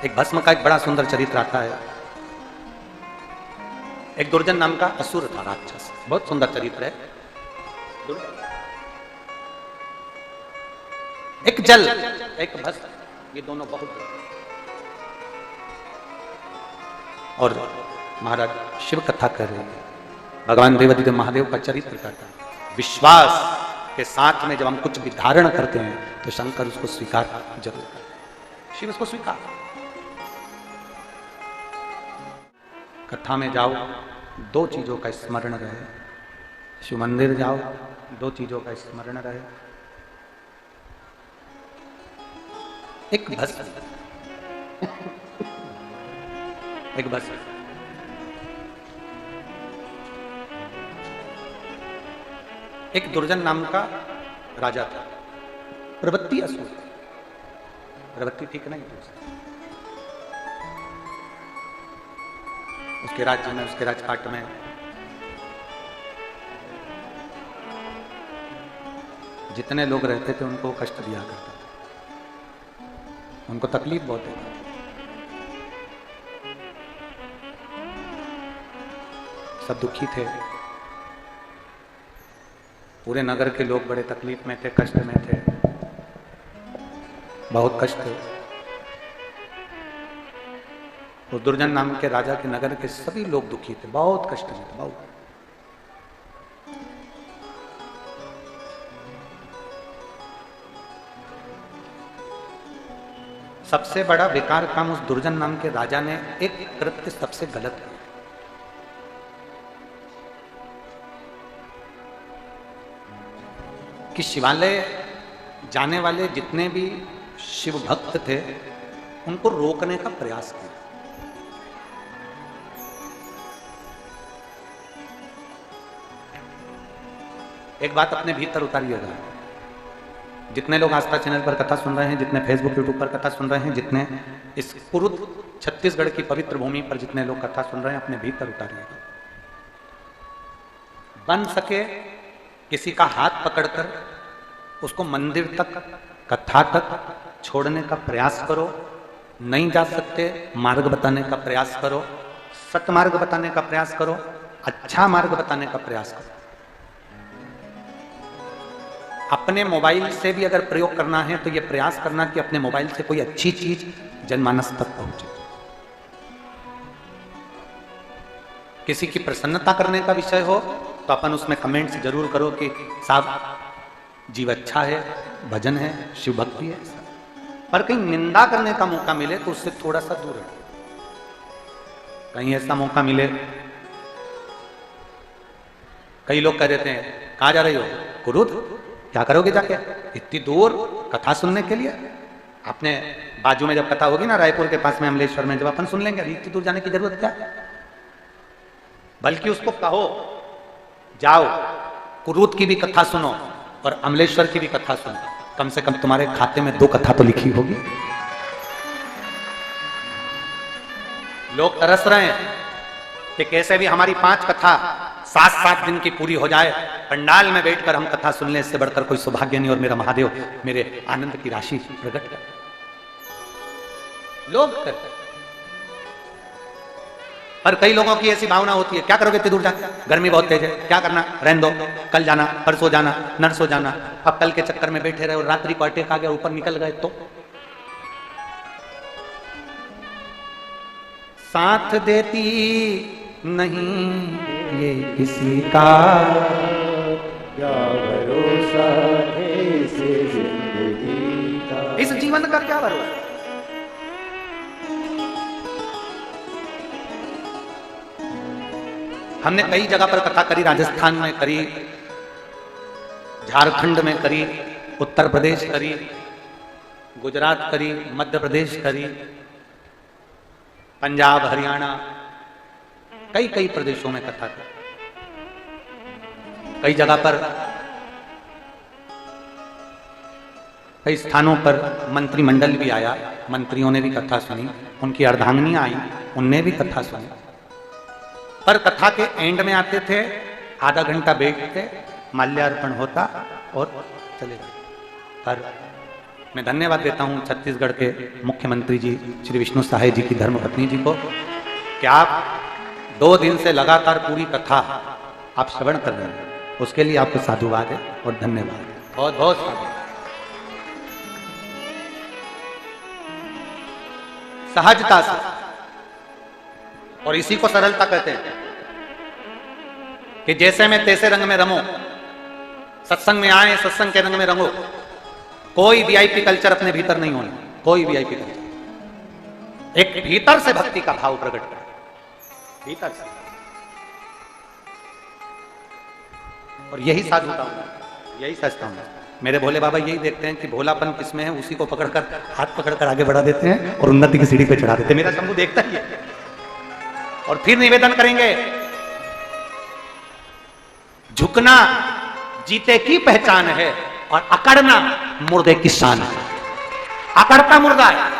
एक भस्म का एक बड़ा सुंदर चरित्र आता है। एक दुर्जन नाम का असुर था, राक्षस, बहुत सुंदर चरित्र है। एक जल, एक भस्म, ये दोनों बहुत। और महाराज शिव कथा कर रहे हैं, भगवान देवादिदेव महादेव का चरित्र करता है। विश्वास के साथ में जब हम कुछ भी धारण करते हैं तो शंकर उसको स्वीकार जरूर करते हैं, शिव उसको स्वीकार। कथा में जाओ, 2 चीजों का स्मरण रहे। शिव मंदिर जाओ, 2 चीजों का स्मरण रहे। एक भस्म, एक भस्म। एक दुर्जन नाम का राजा था, प्रवृत्ति असुर, प्रवृत्ति ठीक नहीं थी उसके राज्य में, उसके राजपाट में। जितने लोग रहते थे उनको कष्ट दिया करता था, उनको तकलीफ बहुत देता था। सब दुखी थे, पूरे नगर के लोग बड़े तकलीफ में थे, कष्ट में थे, बहुत कष्ट थे। उस दुर्जन नाम के राजा के नगर के सभी लोग दुखी थे, बहुत कष्ट में थे, बहुत। सबसे बड़ा बेकार काम उस दुर्जन नाम के राजा ने एक कृत्य सबसे गलत किया। कि शिवालय जाने वाले जितने भी शिव भक्त थे उनको रोकने का प्रयास किया। एक बात अपने भीतर उतारिएगा, जितने लोग आस्था चैनल पर कथा सुन रहे हैं, जितने फेसबुक यूट्यूब पर कथा सुन रहे हैं, जितने इस कुरुद छत्तीसगढ़ की पवित्र भूमि पर जितने लोग कथा सुन रहे हैं, अपने भीतर उतारिएगा। बन सके किसी का हाथ पकड़कर उसको मंदिर तक, कथा तक छोड़ने का प्रयास करो। नहीं जा सकते, मार्ग बताने का प्रयास करो, सत्मार्ग बताने का प्रयास करो, अच्छा मार्ग बताने का प्रयास करो। अपने मोबाइल से भी अगर प्रयोग करना है तो यह प्रयास करना कि अपने मोबाइल से कोई अच्छी चीज जनमानस तक पहुंचे। किसी की प्रसन्नता करने का विषय हो तो अपन उसमें कमेंट्स जरूर करो कि साहब जीव अच्छा है, भजन है, शिव भक्ति है। पर कहीं निंदा करने का मौका मिले तो उससे थोड़ा सा दूर रहे। कहीं ऐसा मौका मिले। कई लोग कह देते हैं कहाँ जा रही हो? कुरुद। क्या करोगे जाके इतनी दूर कथा सुनने के लिए? अपने बाजू में जब कथा होगी ना, रायपुर के पास में अमलेश्वर में, जब अपन सुन लेंगे, अभी इतनी दूर जाने की जरूरत क्या है? बल्कि उसको कहो जाओ कुरूद की भी कथा सुनो और अमलेश्वर की भी कथा सुनो, कम से कम तुम्हारे खाते में 2 कथा तो लिखी होगी। लोग तरस रहे हैं कि कैसे भी हमारी 5 कथा 7-7 दिन की पूरी हो जाए, पंडाल में बैठकर हम कथा सुन लें, इससे बढ़कर कोई सौभाग्य नहीं। और मेरा महादेव मेरे आनंद की राशि प्रकट कर। लोग करते, पर कई लोगों की ऐसी भावना होती है क्या करोगे इतनी दूर जाके, गर्मी बहुत तेज है, क्या करना, रहने दो, कल जाना, परसों जाना, नरसों जाना। अब कल के चक्कर में बैठे रहे और रात्रि को अटैक आ गया, ऊपर निकल गए तो साथ देती नहीं ये किसी का, क्या भरोसा है इस जिंदगी का। इस जीवन का क्या भरोसा? हमने कई जगह पर कथा करी, राजस्थान में करी, झारखंड में करी, उत्तर प्रदेश करी, गुजरात करी, मध्य प्रदेश करी, पंजाब, हरियाणा, कई प्रदेशों में कथा करी। कई जगह पर, कई स्थानों पर मंत्रिमंडल भी आया, मंत्रियों ने भी कथा सुनी, उनकी अर्धांगिनियां आई, उनने भी कथा सुनी। पर कथा के एंड में आते थे, आधा घंटा बैठते, माल्यार्पण होता और चले जाते। पर मैं धन्यवाद देता हूं छत्तीसगढ़ के मुख्यमंत्री जी श्री विष्णु सहाय जी की धर्मपत्नी जी को कि आप 2 दिन से लगातार पूरी कथा आप श्रवण कर रहे हैं, उसके लिए आपको साधुवाद है और धन्यवाद है, बहुत बहुत साधुवाद। सहजता से, और इसी को सरलता कहते हैं कि जैसे में तैसे रंग में रमो, सत्संग में आए, सत्संग के रंग में रंगो। कोई वीआईपी कल्चर अपने भीतर नहीं होना, कोई वीआईपी कल्चर। एक भीतर से भक्ति का भाव प्रकट करें, भीतर से, और यही साधुता होना, यही सचता होना। मेरे भोले बाबा यही देखते हैं कि भोलापन किसमें है, उसी को पकड़कर, हाथ पकड़कर आगे बढ़ा देते हैं और उन्नति की सीढ़ी पे चढ़ा देते हैं। मेरा शंभू देखता ही है। और फिर निवेदन करेंगे, झुकना जीते की पहचान है और अकड़ना मुर्दे की शान है। अकड़ता मुर्दा है,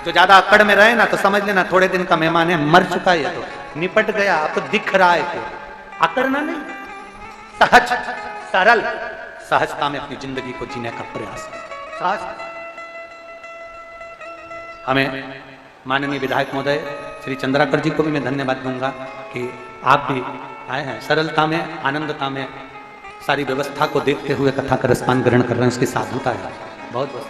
जो ज्यादा अकड़ में रहे ना तो समझ लेना थोड़े दिन का मेहमान है, मर चुका है, तो निपट गया, अब तो दिख रहा है। तो अकड़ना नहीं, सहज सरल सहजता में अपनी जिंदगी को जीने का प्रयास सहज। हमें माननीय विधायक महोदय श्री चंद्राकर जी को भी मैं धन्यवाद दूंगा कि आप भी आए हैं, सरलता में, आनंदता में, सारी व्यवस्था को देखते हुए कथा का रसपान ग्रहण कर रहे हैं, उसकी साधुता है, बहुत बहुत।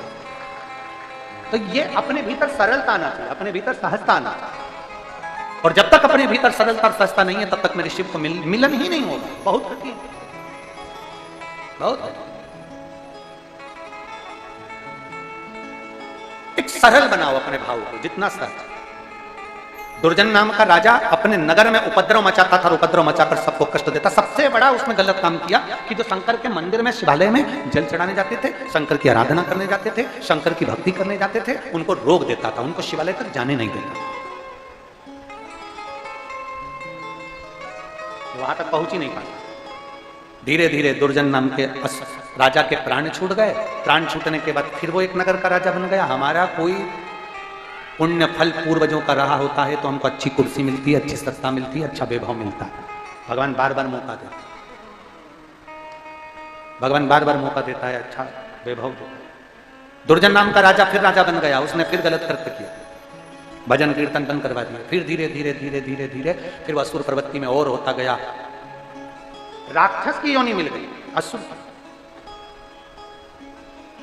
तो ये अपने भीतर सरलता आना चाहिए, अपने भीतर सहजता आना चाहिए। और जब तक अपने भीतर सरलता और सहजता नहीं है, तब तक मेरे शिव को मिलन ही नहीं होगा। बहुत कठिन, बहुत एक सरल बनाओ अपने भाव को, जितना सहज। दुर्जन नाम का राजा अपने नगर में उपद्रव मचाता था, उपद्रव मचाकर सबको कष्ट देता। सबसे बड़ा उसने गलत काम किया कि जो शंकर के मंदिर में, शिवालय में जल चढ़ाने जाते थे, शंकर की आराधना करने जाते थे, शंकर की भक्ति करने जाते थे, उनको रोक देता था, उनको शिवालय तक जाने नहीं देता, वहां तक पहुंच ही नहीं पाता। धीरे धीरे दुर्जन नाम के राजा के प्राण छूट गए। प्राण छूटने के बाद फिर वो एक नगर का राजा बन गया। हमारा कोई पुण्य फल पूर्वजों का रहा होता है तो हमको अच्छी कुर्सी मिलती है, अच्छी सत्ता मिलती है, अच्छा वैभव मिलता है। भगवान बार बार मौका देता है, भगवान बार बार मौका देता है, अच्छा वैभव देता है। दुर्जन नाम का राजा फिर राजा बन गया, उसने फिर गलत कृत्य किया, भजन कीर्तन बंद करवा दिया। फिर धीरे धीरे धीरे धीरे धीरे फिर वो असुर प्रवृत्ति में और होता गया, राक्षस की योनि मिल गई, असुर।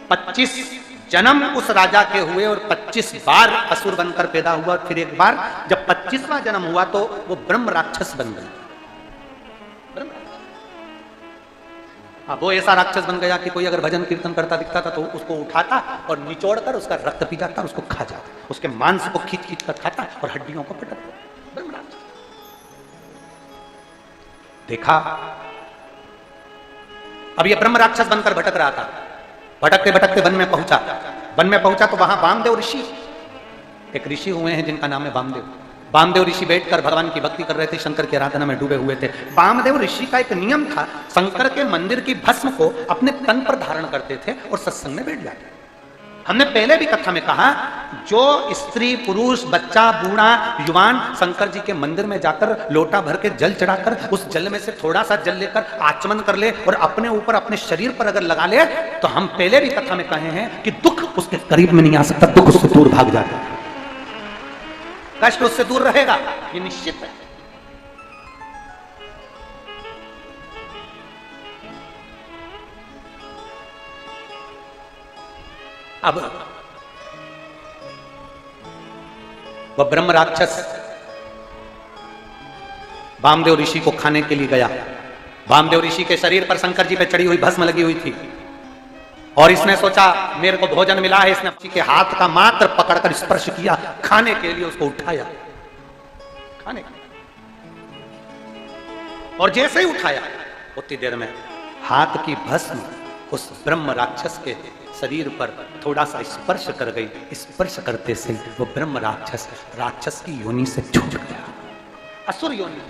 25 जन्म उस राजा के हुए और 25 बार असुर बनकर पैदा हुआ। और फिर एक बार जब 25वां जन्म हुआ तो वो ब्रह्म राक्षस बन गया। अब वो ऐसा राक्षस बन गया कि कोई अगर भजन कीर्तन करता दिखता था तो उसको उठाता और निचोड़कर उसका रक्त पी जाता, उसको खा जाता, उसके मांस को खींच खींच कर खाता और हड्डियों को पटकता। ब्रह्म राक्षस। देखा अब ये ब्रह्म राक्षस बनकर भटक रहा था। भटकते भटकते वन में पहुंचा। वन में पहुंचा तो वहां वामदेव ऋषि, एक ऋषि हुए हैं जिनका नाम है वामदेव। वामदेव ऋषि बैठकर भगवान की भक्ति कर रहे थे, शंकर की आराधना में डूबे हुए थे। वामदेव ऋषि का एक नियम था, शंकर के मंदिर की भस्म को अपने तन पर धारण करते थे और सत्संग में बैठ जाते। हमने पहले भी कथा में कहा, जो स्त्री पुरुष बच्चा बूढ़ा युवान शंकर जी के मंदिर में जाकर लोटा भर के जल चढ़ाकर उस जल में से थोड़ा सा जल लेकर आचमन कर ले और अपने ऊपर अपने शरीर पर अगर लगा ले, तो हम पहले भी कथा में कहे हैं कि दुख उसके करीब में नहीं आ सकता, दुख उससे दूर भाग जाता है, कष्ट उससे दूर रहेगा, ये निश्चित है। अब वह ब्रह्म राक्षस वामदेव ऋषि को खाने के लिए गया। वामदेव ऋषि के शरीर पर शंकर जी पे चढ़ी हुई भस्म लगी हुई थी और इसने सोचा मेरे को भोजन मिला है। इसने ऋषि के हाथ का मात्र पकड़कर स्पर्श किया, खाने के लिए उसको उठाया, खाने के लिए। और जैसे ही उठाया उतनी देर में हाथ की भस्म उस ब्रह्म राक्षस के शरीर पर थोड़ा सा स्पर्श कर गई। स्पर्श करते से वो ब्रह्म राक्षस की योनि से छूट गया, असुर योनि,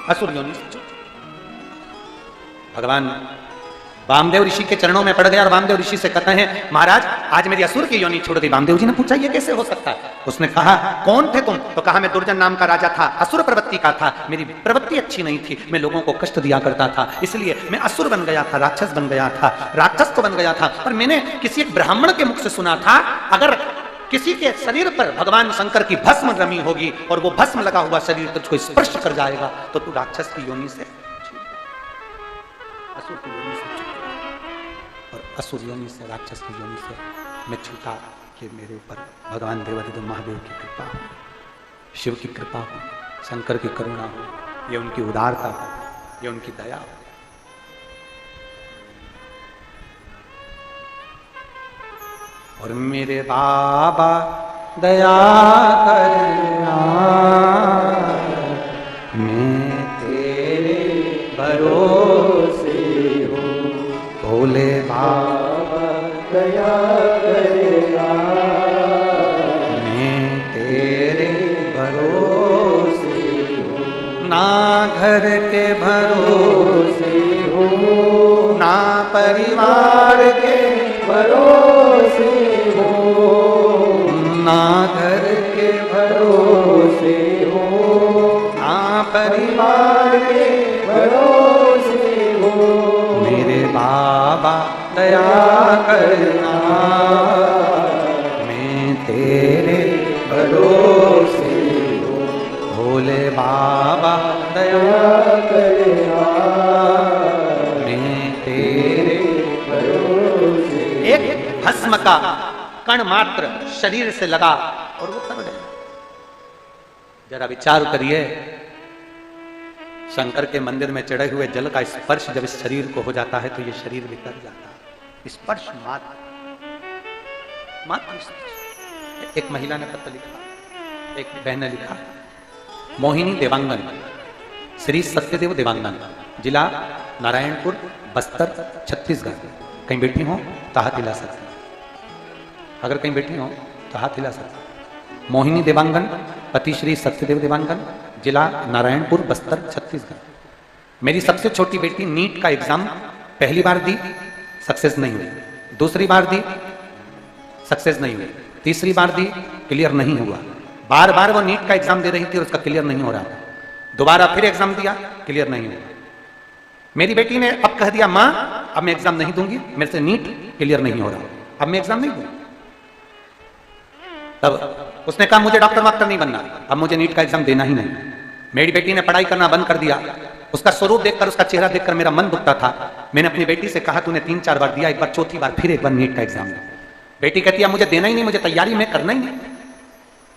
असुर योनि से छूट। भगवान वामदेव ऋषि के चरणों में पड़ गया और वामदेव ऋषि से कहते हैं, महाराज आज मेरी असुर की योनि छोड़ गई। वामदेव जी ने पूछा ये कैसे हो सकता है? उसने कहा कौन थे तुम? तो कहा मैं दुर्जन नाम का राजा था, असुर प्रवृत्ति का था, मेरी प्रवृत्ति अच्छी नहीं थी, मैं लोगों को कष्ट दिया करता था, इसलिए मैं असुर बन गया था, राक्षस बन गया था। राक्षस तो बन गया था, पर मैंने किसी एक ब्राह्मण के मुख से सुना था अगर किसी के शरीर पर भगवान शंकर की भस्म रमी होगी और वो भस्म लगा हुआ शरीर तुझको स्पर्श कर जाएगा तो तू राक्षस की योनि से, असुर की योनि से और असुर योनि से, राक्षस की योनि से मैं छूटा कि मेरे ऊपर भगवान देवाधिदेव महादेव की कृपा हो, शिव की कृपा हो, शंकर की करुणा हो, ये उनकी उदारता हो, ये उनकी दया हो। और मेरे बाबा दया करना, मैं तेरे भरोसे हूँ, भोले बाबा दया करना, मैं तेरे भरोसे हूँ, ना घर के भरोसे हूँ, ना परिवार के भरोसे हो, ना घर के भरोसे हो, ना परिवार के भरोसे हो, मेरे बाबा दया करना, मैं तेरे भरोसे हो, भोले बाबा दया करना, मैं तेरे भरोसे। एक भस्म का कण मात्र शरीर से लगा और वो तर गया। जरा विचार करिए, शंकर के मंदिर में चढ़े हुए जल का स्पर्श जब इस शरीर को हो जाता है तो ये शरीर भी तर जाता है। स्पर्श मात्र स्पर्श। एक महिला ने पत्र लिखा, एक बहन ने लिखा, मोहिनी देवांगन, श्री सत्यदेव देवांगन, जिला नारायणपुर, बस्तर, छत्तीसगढ़। कहीं बैठी हो तो हाथ हिला सकते, अगर कहीं बैठी हो तो हाथ हिला सकते। मोहिनी देवांगन, पति श्री सत्यदेव देवांगन, जिला नारायणपुर, बस्तर, छत्तीसगढ़। मेरी सबसे छोटी बेटी नीट का एग्जाम पहली बार दी, सक्सेस नहीं हुई, दूसरी बार दी, सक्सेस नहीं हुई, तीसरी बार दी, क्लियर नहीं हुआ। बार बार वो नीट का एग्जाम दे रही थी और उसका क्लियर नहीं हो रहा था। दोबारा फिर एग्जाम दिया, क्लियर नहीं हुआ। मेरी बेटी ने अब कह दिया, मां अब मैं एग्जाम नहीं दूंगी, मेरे से नीट क्लियर नहीं हो रहा, अब मैं एग्जाम नहीं दूंगी। तब उसने कहा मुझे डॉक्टर वाक्टर नहीं बनना, अब मुझे नीट का एग्जाम देना ही नहीं। मेरी बेटी ने पढ़ाई करना बंद कर दिया। उसका स्वरूप देखकर, उसका चेहरा देखकर मेरा मन दुखता था। मैंने अपनी बेटी से कहा तूने 3-4 बार दिया, एक बार चौथी बार फिर एक बार नीट का एग्जाम दे। बेटी कहती है मुझे देना ही नहीं, मुझे तैयारी में करना ही नहीं।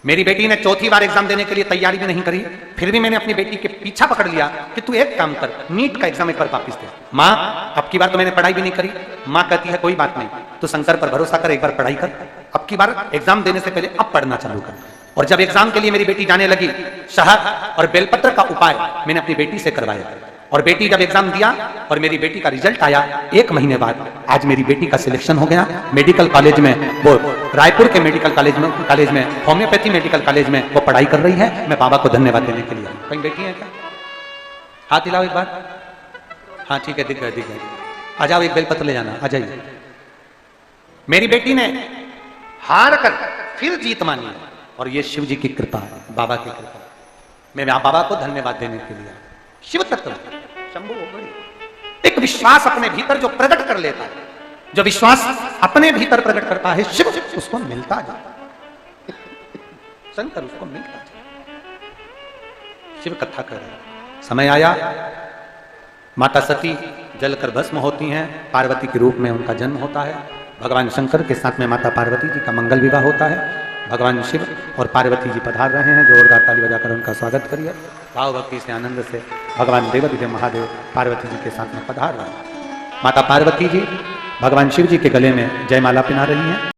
मेरी बेटी ने चौथी बार एग्जाम देने के लिए तैयारी भी नहीं करी, फिर भी मैंने अपनी बेटी के पीछा पकड़ लिया कि तू एक काम कर, नीट का एग्जाम एक बार वापिस दे। माँ अब की बार तो मैंने पढ़ाई भी नहीं करी। माँ कहती है कोई बात नहीं, तू शंकर पर भरोसा कर, एक बार पढ़ाई कर, अब की बार एग्जाम देने से पहले अब पढ़ना चालू कर। और जब एग्जाम के लिए मेरी बेटी जाने लगी, शहद और बेलपत्र का उपाय मैंने अपनी बेटी से करवाया। और बेटी जब एग्जाम दिया और मेरी बेटी का रिजल्ट आया 1 महीने बाद, आज मेरी बेटी का सिलेक्शन हो गया मेडिकल कॉलेज में, वो रायपुर के मेडिकल कॉलेज में होम्योपैथी मेडिकल कॉलेज में वो पढ़ाई कर रही है। मैं बाबा को धन्यवाद देने के लिए। कहीं बेटी है क्या? हाथ हिलाओ एक बार। हाँ ठीक है, दिख गए। आ जाओ, एक बेलपत्र ले जाना, आ जाइए। मेरी बेटी ने हार कर फिर जीत मानी और ये शिव जी की कृपा है, बाबा की कृपा। मैं बाबा को धन्यवाद देने के लिए। शिव तत्व शंभु एक विश्वास अपने भीतर जो प्रकट कर लेता है, जो विश्वास अपने भीतर प्रकट करता है, शिव उसको मिलता जाता है, शंकर उसको मिलता जाता। शिव कथा कर रहे हैं। समय आया, माता सती जलकर भस्म होती हैं, पार्वती के रूप में उनका जन्म होता है। भगवान शंकर के साथ में माता पार्वती जी का मंगल विवाह होता है। भगवान शिव और पार्वती जी पधार रहे हैं। जोरदार ताली बजाकर उनका स्वागत करिए। भाव भक्ति से, आनंद से भगवान देवाधिदेव महादेव पार्वती जी के साथ में पधार रहे हैं। माता पार्वती जी भगवान शिव जी के गले में जयमाला पहना रही हैं।